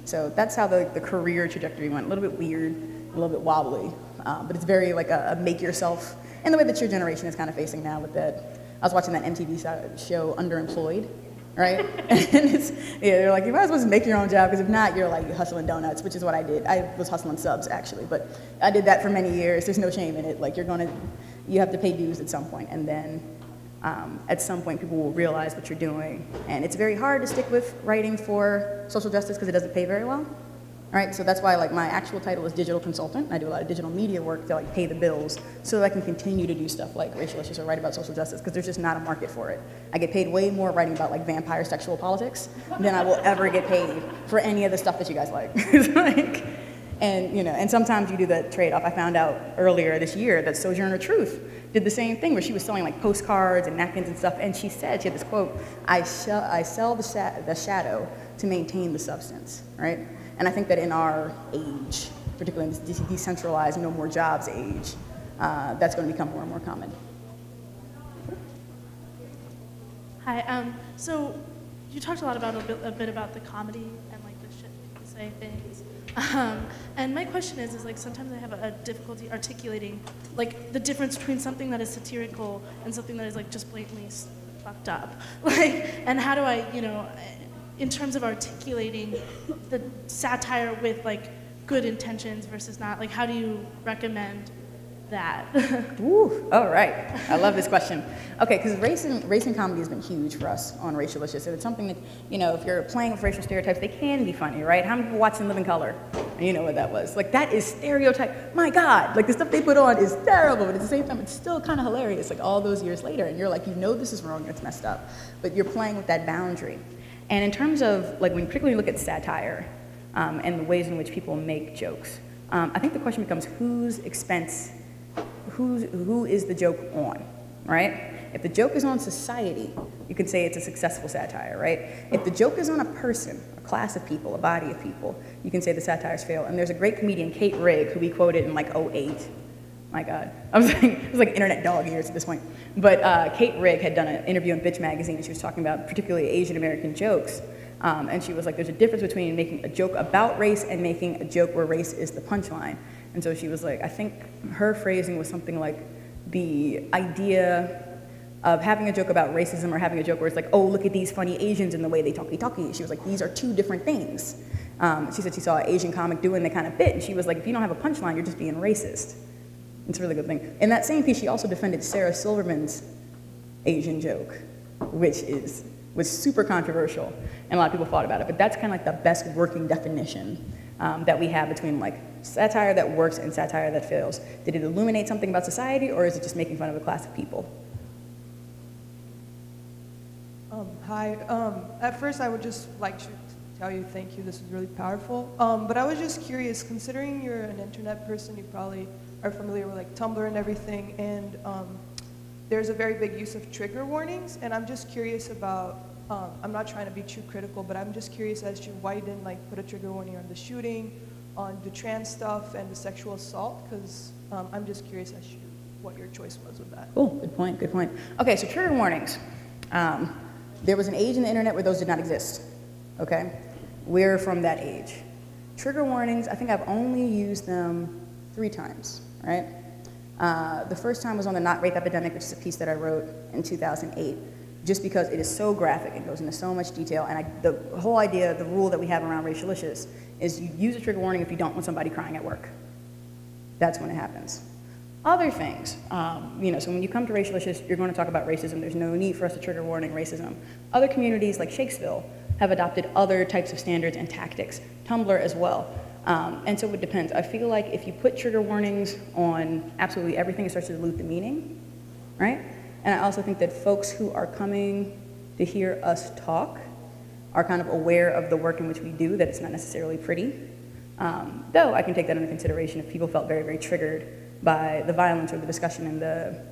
So that's how the career trajectory went. A little bit weird, a little bit wobbly, but it's very like a make yourself, and the way that your generation is kind of facing now with that. I was watching that MTV show, Underemployed, right? And it's, yeah, they're like, you might as well just make your own job, because if not, you're like hustling donuts, which is what I did. I was hustling subs, actually, but I did that for many years. There's no shame in it. Like, you have to pay dues at some point, and then at some point people will realize what you're doing. And it's very hard to stick with writing for social justice because it doesn't pay very well. All right, so that's why like my actual title is digital consultant. I do a lot of digital media work to like pay the bills so that I can continue to do stuff like racial issues or write about social justice, because there's just not a market for it. I get paid way more writing about like vampire sexual politics than I will ever get paid for any of the stuff that you guys like. It's like, and you know, and sometimes you do the trade-off. I found out earlier this year that Sojourner Truth did the same thing, where she was selling like postcards and napkins and stuff, and she said, she had this quote, I sell the shadow to maintain the substance, right? And I think that in our age, particularly in this decentralized, no more jobs age, that's going to become more and more common. Hi, so you talked a lot about a bit about the comedy and like the shit you say things. And my question is like sometimes I have a difficulty articulating like the difference between something that is satirical and something that is like just blatantly fucked up. Like, and how do I, you know, in terms of articulating the satire with like good intentions versus not, like how do you recommend that? Ooh, all right. I love this question. Okay, because race and comedy has been huge for us on Racial Issues. So it's something that, you know, if you're playing with racial stereotypes, they can be funny, right? How many people watched In Living Color? And you know what that was. Like, that is stereotype. My God, like the stuff they put on is terrible, but at the same time, it's still kind of hilarious, like all those years later. And you're like, you know this is wrong, it's messed up. But you're playing with that boundary. And in terms of, like, when particularly look at satire and the ways in which people make jokes, I think the question becomes whose expense, who is the joke on, right? If the joke is on society, you can say it's a successful satire, right? If the joke is on a person, a class of people, a body of people, you can say the satires fail. And there's a great comedian, Kate Rigg, who we quoted in like 2008. My God, it was like internet dog years at this point. But Kate Rigg had done an interview in Bitch magazine, and she was talking about particularly Asian American jokes. And she was like, there's a difference between making a joke about race and making a joke where race is the punchline. And so she was like, I think her phrasing was something like the idea of having a joke about racism or having a joke where it's like, oh, look at these funny Asians and the way they talky. She was like, these are two different things. She said she saw an Asian comic doing the kind of bit, and she was like, if you don't have a punchline, you're just being racist. It's a really good thing. In that same piece, she also defended Sarah Silverman's Asian joke, which was super controversial, and a lot of people fought about it. But that's kind of like the best working definition that we have between like satire that works and satire that fails. Did it illuminate something about society, or is it just making fun of a class of people? Hi. At first, I would just like to tell you thank you. This was really powerful. But I was just curious, considering you're an internet person, you probably are familiar with like Tumblr and everything, and there's a very big use of trigger warnings, and I'm just curious about, I'm not trying to be too critical, but I'm just curious as to why you didn't like put a trigger warning on the shooting, on the trans stuff, and the sexual assault, because I'm just curious as to what your choice was with that. Cool, good point, good point. Okay, so trigger warnings. There was an age in the internet where those did not exist, okay? We're from that age. Trigger warnings, I think I've only used them 3 times, right? The first time was on the Not Rape Epidemic, which is a piece that I wrote in 2008, just because it is so graphic and goes into so much detail, and the whole idea, the rule that we have around racial issues is you use a trigger warning if you don't want somebody crying at work. That's when it happens. Other things, you know, so when you come to racial issues, you're going to talk about racism. There's no need for us to trigger warning racism. Other communities like Shakespeare have adopted other types of standards and tactics. Tumblr as well. And so it depends. I feel like if you put trigger warnings on absolutely everything, it starts to dilute the meaning, right? And I also think that folks who are coming to hear us talk are kind of aware of the work in which we do, that it's not necessarily pretty. Though I can take that into consideration if people felt very, very triggered by the violence or the discussion and the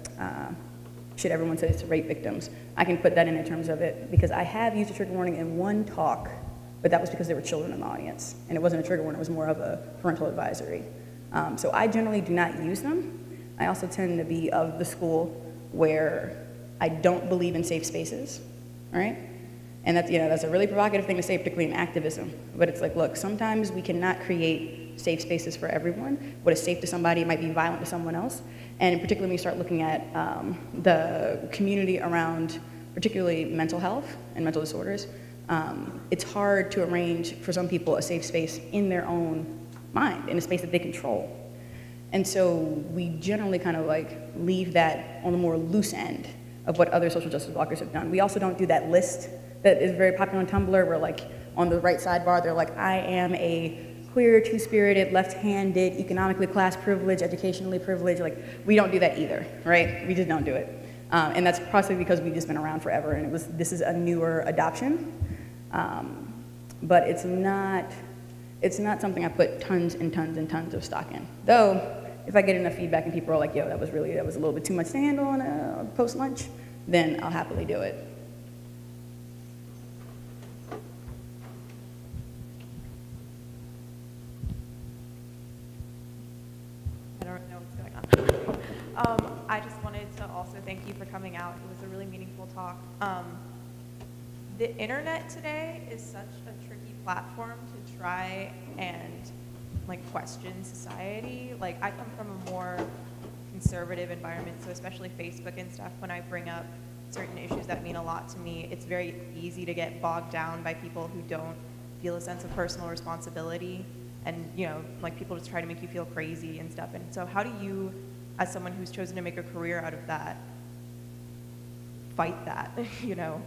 shit everyone says to rape victims. I can put that in terms of it, because I have used a trigger warning in one talk, but that was because there were children in the audience. And it wasn't a trigger warning, it was more of a parental advisory. So I generally do not use them. I also tend to be of the school where I don't believe in safe spaces, right? And that's, that's a really provocative thing to say, particularly in activism. But it's like, look, sometimes we cannot create safe spaces for everyone. What is safe to somebody might be violent to someone else. And particularly when you start looking at the community around particularly mental health and mental disorders, it's hard to arrange for some people a safe space in their own mind, in a space that they control. And so we generally kind of like leave that on the more loose end of what other social justice bloggers have done. We also don't do that list that is very popular on Tumblr, where like on the right sidebar, they're like, I am a queer, two-spirited, left-handed, economically class privileged, educationally privileged. Like, we don't do that either, right? We just don't do it. And that's possibly because we've just been around forever, and this is a newer adoption. But it's not something I put tons and tons and tons of stock in. Though, if I get enough feedback and people are like, yo, that was a little bit too much to handle on a post-lunch, then I'll happily do it. I don't know what's going on. I just wanted to also thank you for coming out. It was a really meaningful talk. The internet today is such a tricky platform to try and question society. Like, I come from a more conservative environment, so especially Facebook and stuff, when I bring up certain issues that mean a lot to me, it's very easy to get bogged down by people who don't feel a sense of personal responsibility, and people just try to make you feel crazy and stuff. And so how do you, as someone who's chosen to make a career out of that, fight that,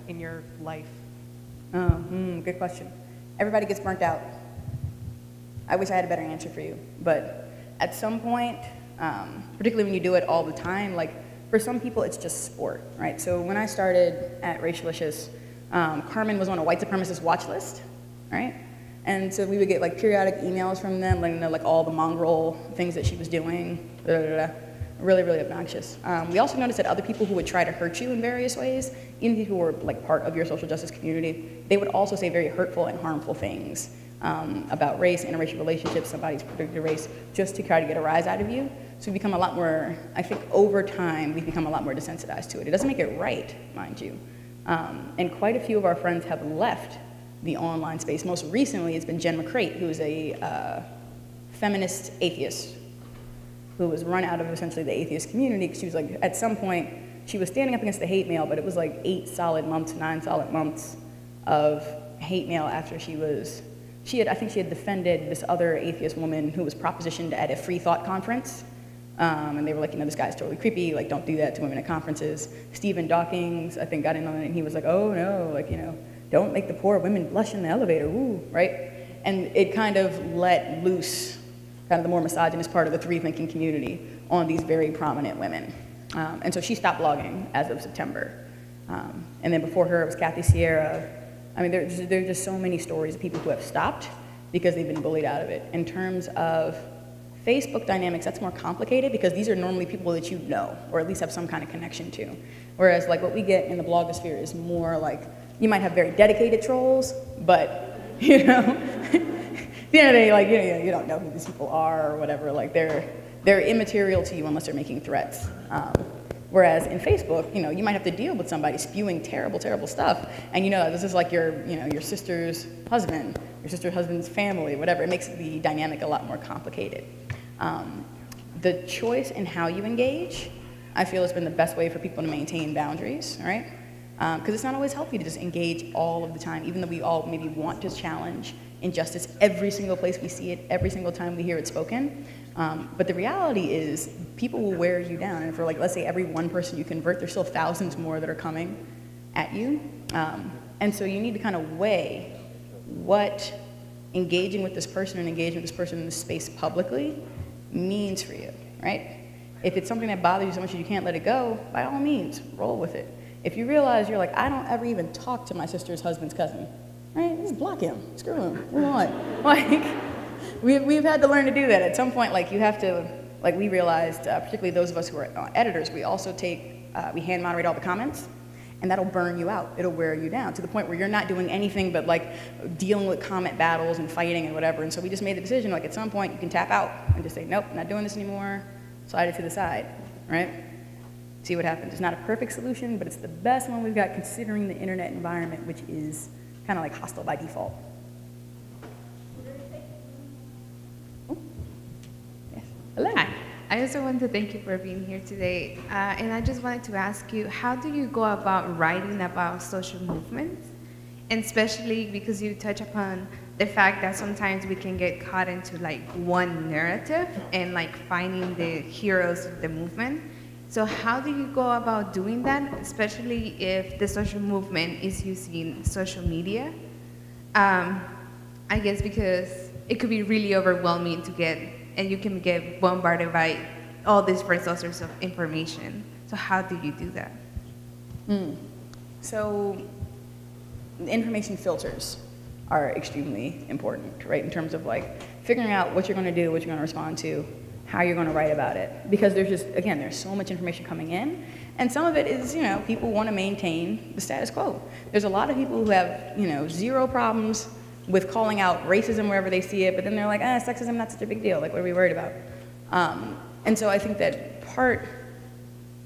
in your life? Good question. Everybody gets burnt out. I wish I had a better answer for you, but at some point, particularly when you do it all the time, for some people it's just sport, right? So when I started at Racialicious, Carmen was on a white supremacist watch list, right? And so we would get periodic emails from them, letting them know all the mongrel things that she was doing, really, really obnoxious. We also noticed that other people who would try to hurt you in various ways, even people who were part of your social justice community, they would also say very hurtful and harmful things about race, interracial relationships, somebody's particular race, just to try to get a rise out of you. So we become a lot more, I think over time, we've become a lot more desensitized to it. It doesn't make it right, mind you. And quite a few of our friends have left the online space. Most recently, it's been Jen McCrate, who is a feminist atheist, who was run out of essentially the atheist community, because she was at some point, she was standing up against the hate mail, but it was 9 solid months of hate mail after I think she had defended this other atheist woman who was propositioned at a free thought conference. And they were this guy's totally creepy, don't do that to women at conferences. Stephen Dawkins, I think, got in on it, and he was oh no, don't make the poor women blush in the elevator, woo, right? And it kind of let loose kind of the more misogynist part of the free-thinking community on these very prominent women. And so she stopped blogging as of September. And then before her, it was Kathy Sierra. I mean, there's just so many stories of people who have stopped because they've been bullied out of it. In terms of Facebook dynamics, that's more complicated because these are normally people that you know, or at least have some kind of connection to. Whereas what we get in the blogosphere is more you might have very dedicated trolls, but at the end of the day, you don't know who these people are or whatever. They're immaterial to you unless they're making threats. Whereas in Facebook, you might have to deal with somebody spewing terrible, terrible stuff, and this is your sister's husband, your sister's husband's family, whatever. It makes the dynamic a lot more complicated. The choice in how you engage, I feel, has been the best way for people to maintain boundaries, right? Because it's not always healthy to just engage all of the time, even though we all maybe want to challenge injustice every single place we see it, every single time we hear it spoken. But the reality is people will wear you down. And for let's say every one person you convert, there's still thousands more that are coming at you. And so you need to kind of weigh what engaging with this person and engaging with this person in this space publicly means for you, right? If it's something that bothers you so much that you can't let it go, by all means, roll with it. If you realize you're like, I don't ever even talk to my sister's husband's cousin, right? Just block him, screw him, move on. Like, we've had to learn to do that. At some point, like, you have to, like, we realized, particularly those of us who are editors, we also we hand moderate all the comments, and that'll burn you out. It'll wear you down to the point where you're not doing anything but like dealing with comment battles and fighting and whatever. And so we just made the decision, like, at some point you can tap out and just say, nope, not doing this anymore, slide it to the side, right? See what happens. It's not a perfect solution, but it's the best one we've got considering the internet environment, which is kind of like hostile by default. Oh. Yes. Hello. Hi. I also want to thank you for being here today. And I just wanted to ask you, how do you go about writing about social movements? And especially because you touch upon the fact that sometimes we can get caught into like one narrative and like finding the heroes of the movement. So how do you go about doing that, especially if the social movement is using social media? I guess because it could be really overwhelming to get, and you can get bombarded by all these different sources of information. So how do you do that? So information filters are extremely important, right? In terms of like figuring out what you're gonna do, what you're gonna respond to, how you're gonna write about it. Because there's just, again, there's so much information coming in, and some of it is, you know, people wanna maintain the status quo. There's a lot of people who have, you know, zero problems with calling out racism wherever they see it, but then they're like, sexism, not such a big deal, like what are we worried about? And so I think that part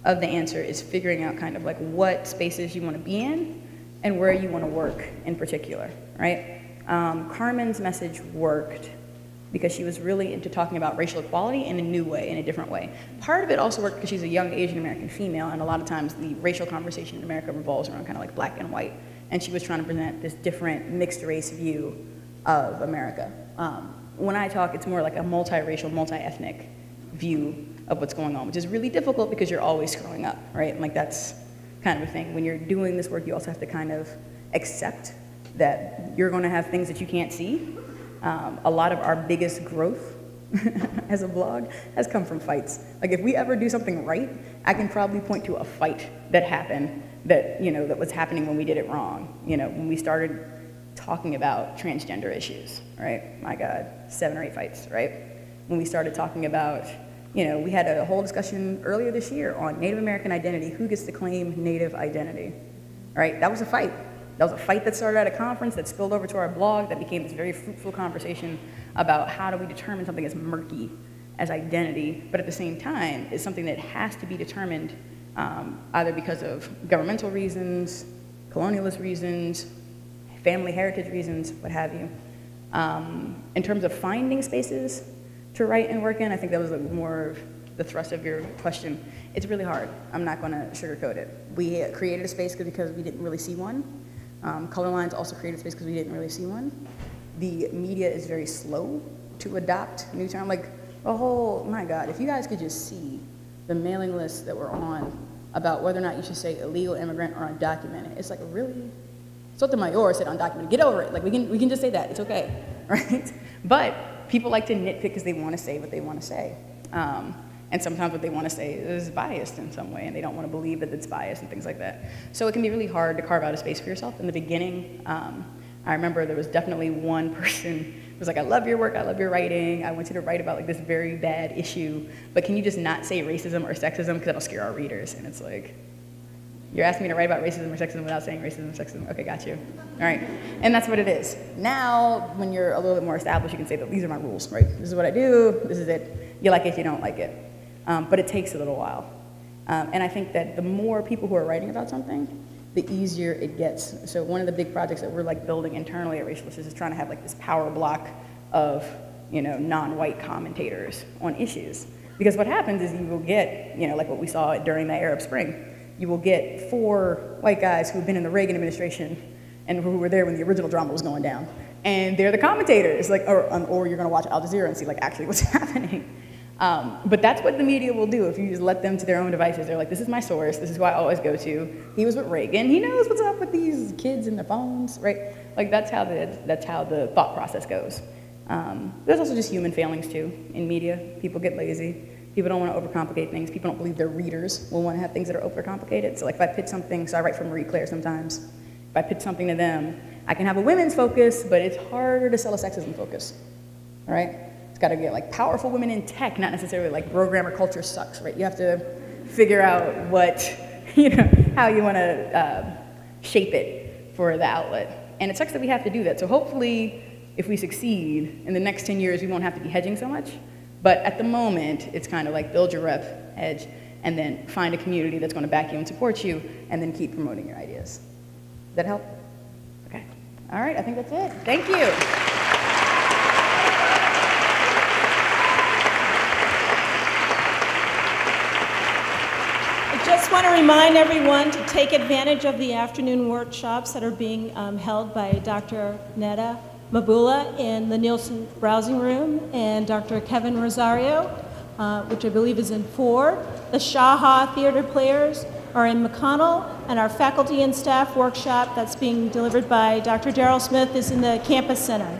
of the answer is figuring out kind of like what spaces you wanna be in and where you wanna work in particular, right? Carmen's message worked because she was really into talking about racial equality in a new way, in a different way. Part of it also worked because she's a young Asian American female, and a lot of times the racial conversation in America revolves around kind of like black and white, and she was trying to present this different mixed race view of America. When I talk, it's more like a multiracial, multi-ethnic view of what's going on, which is really difficult because you're always screwing up, right? And like that's kind of a thing. When you're doing this work, you also have to kind of accept that you're gonna have things that you can't see. A lot of our biggest growth as a blog has come from fights. Like if we ever do something right, I can probably point to a fight that happened that, you know, that was happening when we did it wrong. You know, when we started talking about transgender issues, right? My God, 7 or 8 fights, right? When we started talking about, you know, we had a whole discussion earlier this year on Native American identity, who gets to claim Native identity, right? That was a fight. That was a fight that started at a conference that spilled over to our blog that became this very fruitful conversation about how do we determine something as murky as identity, but at the same time, is something that has to be determined either because of governmental reasons, colonialist reasons, family heritage reasons, what have you. In terms of finding spaces to write and work in, I think that was more of the thrust of your question. It's really hard. I'm not gonna sugarcoat it. We created a space because we didn't really see one. Colorlines also created space because we didn't really see one. The media is very slow to adopt new terms. Like, my God, if you guys could just see the mailing lists that we're on about whether or not you should say illegal immigrant or undocumented. It's like, really? Sotomayor said undocumented. Get over it. Like, we can just say that. It's okay, right? But people like to nitpick because they want to say what they want to say. And sometimes what they want to say is biased in some way, and they don't want to believe that it's biased and things like that. So it can be really hard to carve out a space for yourself. In the beginning, I remember there was definitely one person who was like, I love your work, I love your writing, I want you to write about like this very bad issue, but can you just not say racism or sexism because that'll scare our readers? And it's like, you're asking me to write about racism or sexism without saying racism or sexism? Okay, got you. All right, and that's what it is. Now, when you're a little bit more established, you can say that these are my rules, right? This is what I do, this is it. You like it, you don't like it. But it takes a little while. And I think that the more people who are writing about something, the easier it gets. So one of the big projects that we're like building internally at Racialist is trying to have like this power block of, you know, non-white commentators on issues. Because what happens is you will get, you know, like what we saw during the Arab Spring, you will get 4 white guys who've been in the Reagan administration and who were there when the original drama was going down. And they're the commentators, like, or you're gonna watch Al Jazeera and see like actually what's happening. But that's what the media will do if you just let them to their own devices. They're like, this is my source, this is who I always go to. He was with Reagan, he knows what's up with these kids and the phones, right? Like that's how the thought process goes. There's also just human failings too in media. People get lazy. People don't want to overcomplicate things. People don't believe their readers will want to have things that are overcomplicated. So like if I pitch something, so I write for Marie Claire sometimes. If I pitch something to them, I can have a women's focus, but it's harder to sell a sexism focus, all right? It's got to get like powerful women in tech, not necessarily like programmer culture sucks, right? You have to figure out what, how you want to shape it for the outlet. And it sucks that we have to do that. So hopefully, if we succeed, in the next 10 years, we won't have to be hedging so much. But at the moment, it's kind of like build your rep, hedge, and then find a community that's going to back you and support you, and then keep promoting your ideas. Does that help? Okay. All right, I think that's it. Thank you. I just want to remind everyone to take advantage of the afternoon workshops that are being held by Dr. Netta Mabula in the Nielsen Browsing Room and Dr. Kevin Rosario, which I believe is in 4. The Shaha Theater Players are in McConnell, and our faculty and staff workshop that's being delivered by Dr. Darrell Smith is in the Campus Center.